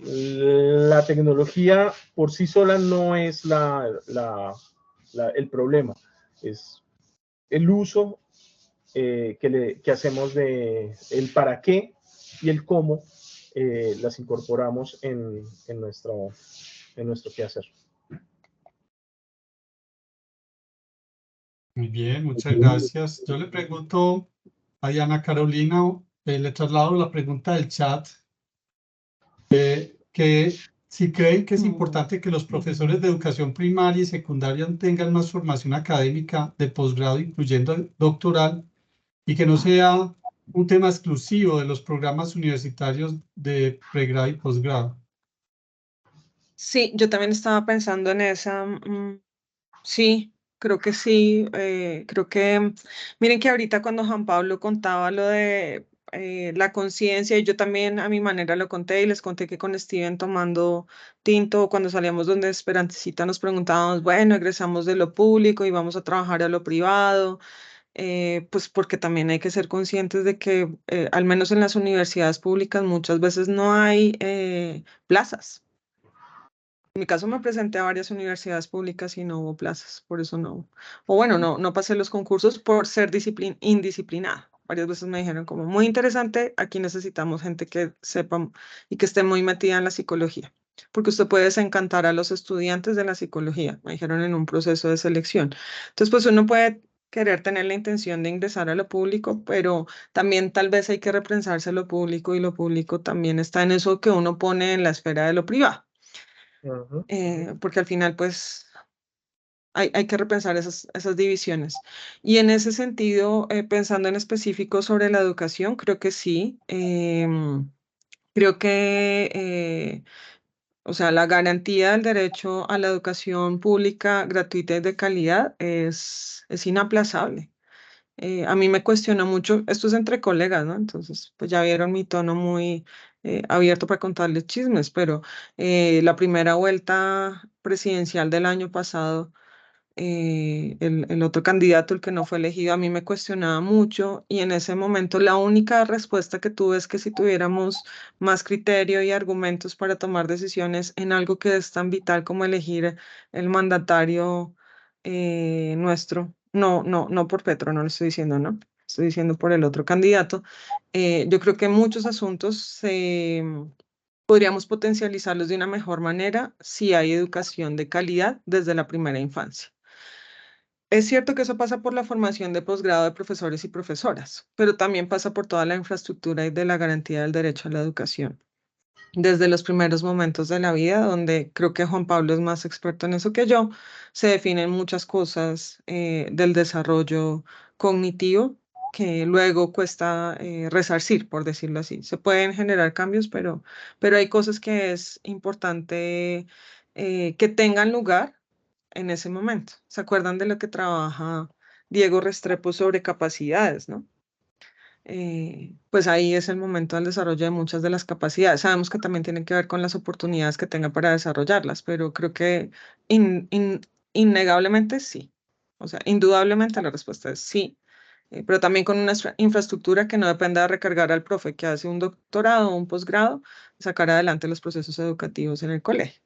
la tecnología por sí sola no es el problema, es el uso que hacemos de el para qué y el cómo las incorporamos en nuestro quehacer. Muy bien, muchas gracias. Yo le pregunto a Diana Carolina, le traslado la pregunta del chat, que si creen que es importante que los profesores de educación primaria y secundaria tengan más formación académica de posgrado, incluyendo doctoral, y que no sea un tema exclusivo de los programas universitarios de pregrado y posgrado. Sí, yo también estaba pensando en esa. Sí, creo que sí. Creo que, miren que ahorita cuando Juan Pablo contaba lo de la conciencia, y yo también a mi manera lo conté y les conté que con Steven tomando tinto, cuando salíamos donde Esperancita nos preguntábamos, bueno, egresamos de lo público y vamos a trabajar a lo privado. Pues porque también hay que ser conscientes de que al menos en las universidades públicas muchas veces no hay plazas. En mi caso me presenté a varias universidades públicas y no hubo plazas, por eso no, o bueno, no pasé los concursos por ser indisciplinada. Varias veces me dijeron como muy interesante, aquí necesitamos gente que sepa y que esté muy metida en la psicología, porque usted puede desencantar a los estudiantes de la psicología, me dijeron en un proceso de selección. Entonces, pues uno puede querer tener la intención de ingresar a lo público, pero también tal vez hay que repensarse lo público y lo público también está en eso que uno pone en la esfera de lo privado. Porque al final, pues, hay que repensar esas divisiones. Y en ese sentido, pensando en específico sobre la educación, creo que sí. Creo que, o sea, la garantía del derecho a la educación pública, gratuita y de calidad es inaplazable. A mí me cuestiona mucho, esto es entre colegas, ¿no? Entonces, pues ya vieron mi tono muy abierto para contarles chismes, pero la primera vuelta presidencial del año pasado, el otro candidato, el que no fue elegido, a mí me cuestionaba mucho y en ese momento la única respuesta que tuve es que si tuviéramos más criterio y argumentos para tomar decisiones en algo que es tan vital como elegir el mandatario nuestro, no por Petro, no lo estoy diciendo, ¿no? Estoy diciendo por el otro candidato. Yo creo que muchos asuntos podríamos potencializarlos de una mejor manera si hay educación de calidad desde la primera infancia. Es cierto que eso pasa por la formación de posgrado de profesores y profesoras, pero también pasa por toda la infraestructura y de la garantía del derecho a la educación. Desde los primeros momentos de la vida, donde creo que Juan Pablo es más experto en eso que yo, se definen muchas cosas del desarrollo cognitivo que luego cuesta resarcir, por decirlo así. Se pueden generar cambios, pero hay cosas que es importante que tengan lugar en ese momento. ¿Se acuerdan de lo que trabaja Diego Restrepo sobre capacidades, no? Pues ahí es el momento del desarrollo de muchas de las capacidades. Sabemos que también tienen que ver con las oportunidades que tenga para desarrollarlas, pero creo que innegablemente sí. O sea, indudablemente la respuesta es sí, pero también con una infraestructura que no dependa de recargar al profe que hace un doctorado o un posgrado, sacar adelante los procesos educativos en el colegio.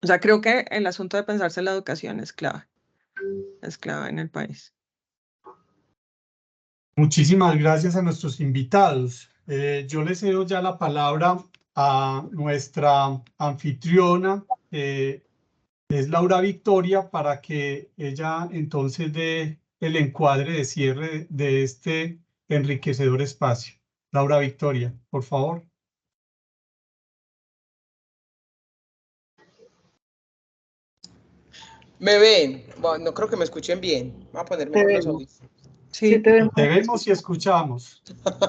O sea, creo que el asunto de pensarse en la educación es clave en el país. Muchísimas gracias a nuestros invitados. Yo le cedo ya la palabra a nuestra anfitriona, es Laura Victoria, para que ella entonces dé el encuadre de cierre de este enriquecedor espacio. Laura Victoria, por favor. ¿Me ven? Bueno, no creo que me escuchen bien. Voy a ponerme con los audífonos. Sí, te Te vemos y escuchamos.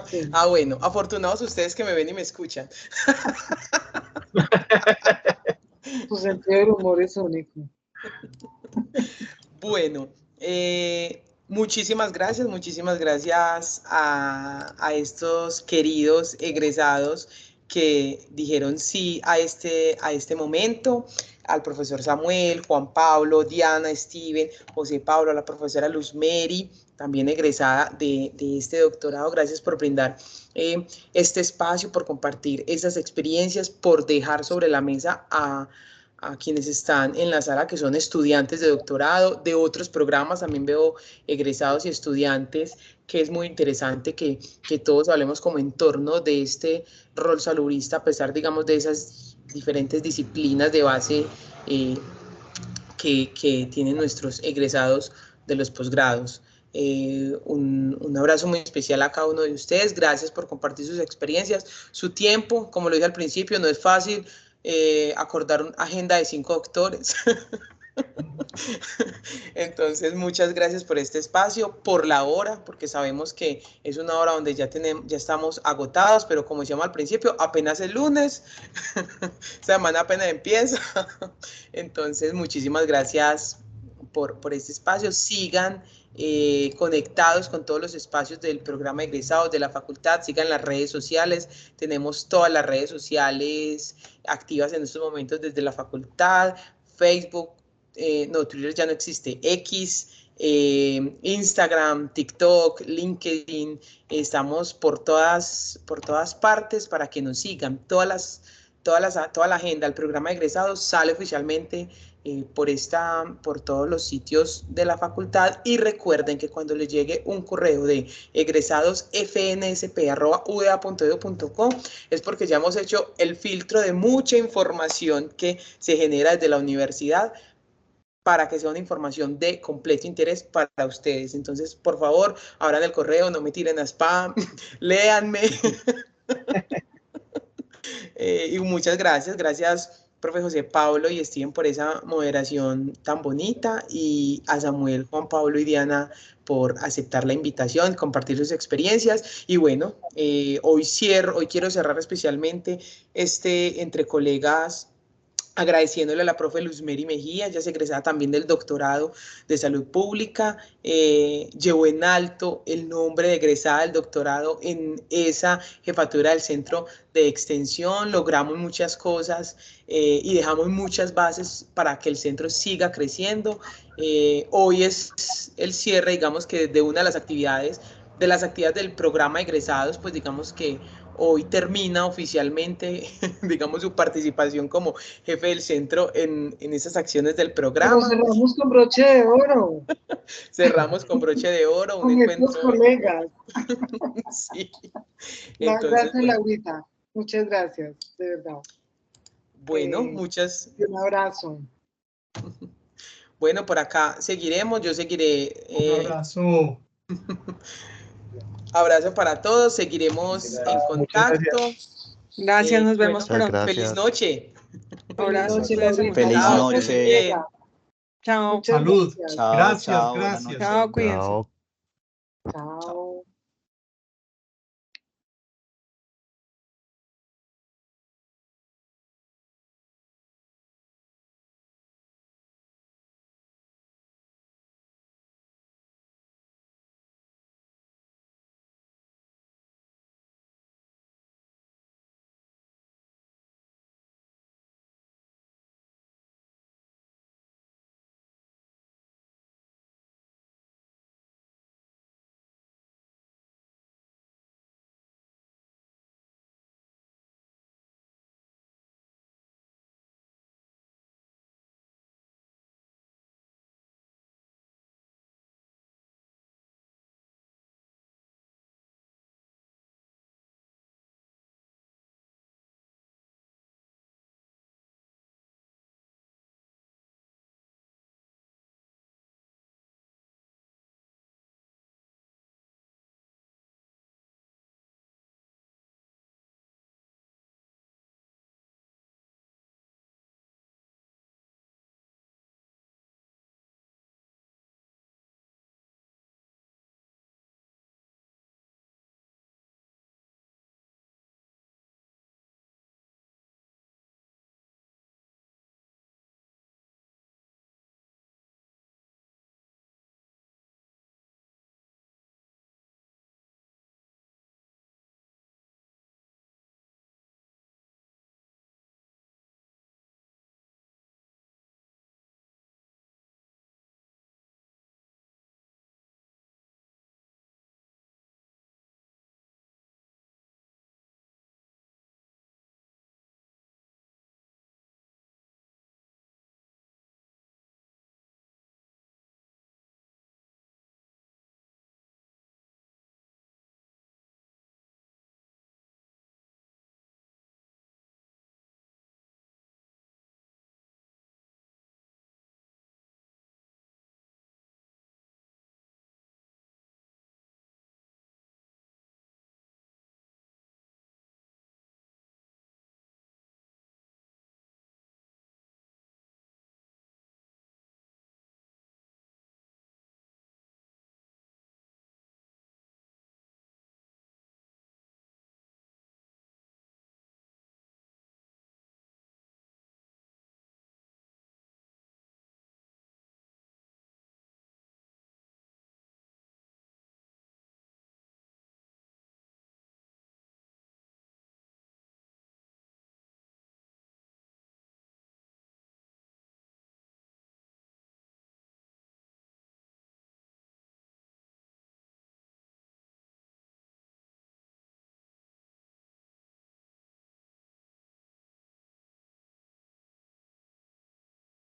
Sí. Ah, bueno, afortunados ustedes que me ven y me escuchan. Tu sentido del humor es único. Bueno, muchísimas gracias a estos queridos egresados que dijeron sí a este momento, al profesor Samuel, Juan Pablo, Diana, Steven, José Pablo, a la profesora Luz Mary, también egresada de este doctorado. Gracias por brindar este espacio, por compartir esas experiencias, por dejar sobre la mesa a quienes están en la sala, que son estudiantes de doctorado, de otros programas. También veo egresados y estudiantes, que es muy interesante que todos hablemos como en torno de este rol salubrista, a pesar, digamos, de esas diferentes disciplinas de base que tienen nuestros egresados de los posgrados. Un abrazo muy especial a cada uno de ustedes. Gracias por compartir sus experiencias, su tiempo. Como lo dije al principio, no es fácil acordar una agenda de 5 doctores. Entonces, muchas gracias por este espacio, por la hora, porque sabemos que es una hora donde ya estamos agotados, pero como decíamos al principio, apenas el lunes, semana apenas empieza. Entonces, muchísimas gracias por este espacio. Sigan conectados con todos los espacios del programa egresados de la facultad, sigan las redes sociales, tenemos todas las redes sociales activas en estos momentos desde la facultad, Facebook, no, Twitter ya no existe, X, Instagram, TikTok, LinkedIn, estamos por todas partes para que nos sigan. Toda la agenda del programa de egresados sale oficialmente por todos los sitios de la facultad, y recuerden que cuando les llegue un correo de egresadosfnsp@udea.edu.co es porque ya hemos hecho el filtro de mucha información que se genera desde la universidad para que sea una información de completo interés para ustedes. Entonces, por favor, abran el correo, no me tiren a spam, léanme. Y muchas gracias, profe José Pablo y Steven, por esa moderación tan bonita, y a Samuel, Juan Pablo y Diana por aceptar la invitación, compartir sus experiencias. Y bueno, hoy quiero cerrar especialmente entre colegas, agradeciéndole a la profe Luz Mary Mejía. Ella es egresada también del doctorado de salud pública, llevó en alto el nombre de egresada del doctorado en esa jefatura del centro de extensión. Logramos muchas cosas y dejamos muchas bases para que el centro siga creciendo. Hoy es el cierre, digamos, que de una de las actividades del programa egresados, pues digamos que hoy termina oficialmente, digamos, su participación como jefe del centro en esas acciones del programa. Pero cerramos con broche de oro. Cerramos con broche de oro. Con estos colegas. Sí. Entonces, gracias, Laurita. Muchas gracias, de verdad. Bueno, Un abrazo. Bueno, por acá seguiremos, yo seguiré. Un abrazo. Abrazo para todos, seguiremos en contacto. Gracias, nos vemos pronto. Feliz noche. Abrazos. Feliz noche. Chao. Salud. Chao, Gracias, chao, gracias. Chao, cuídense. Chao.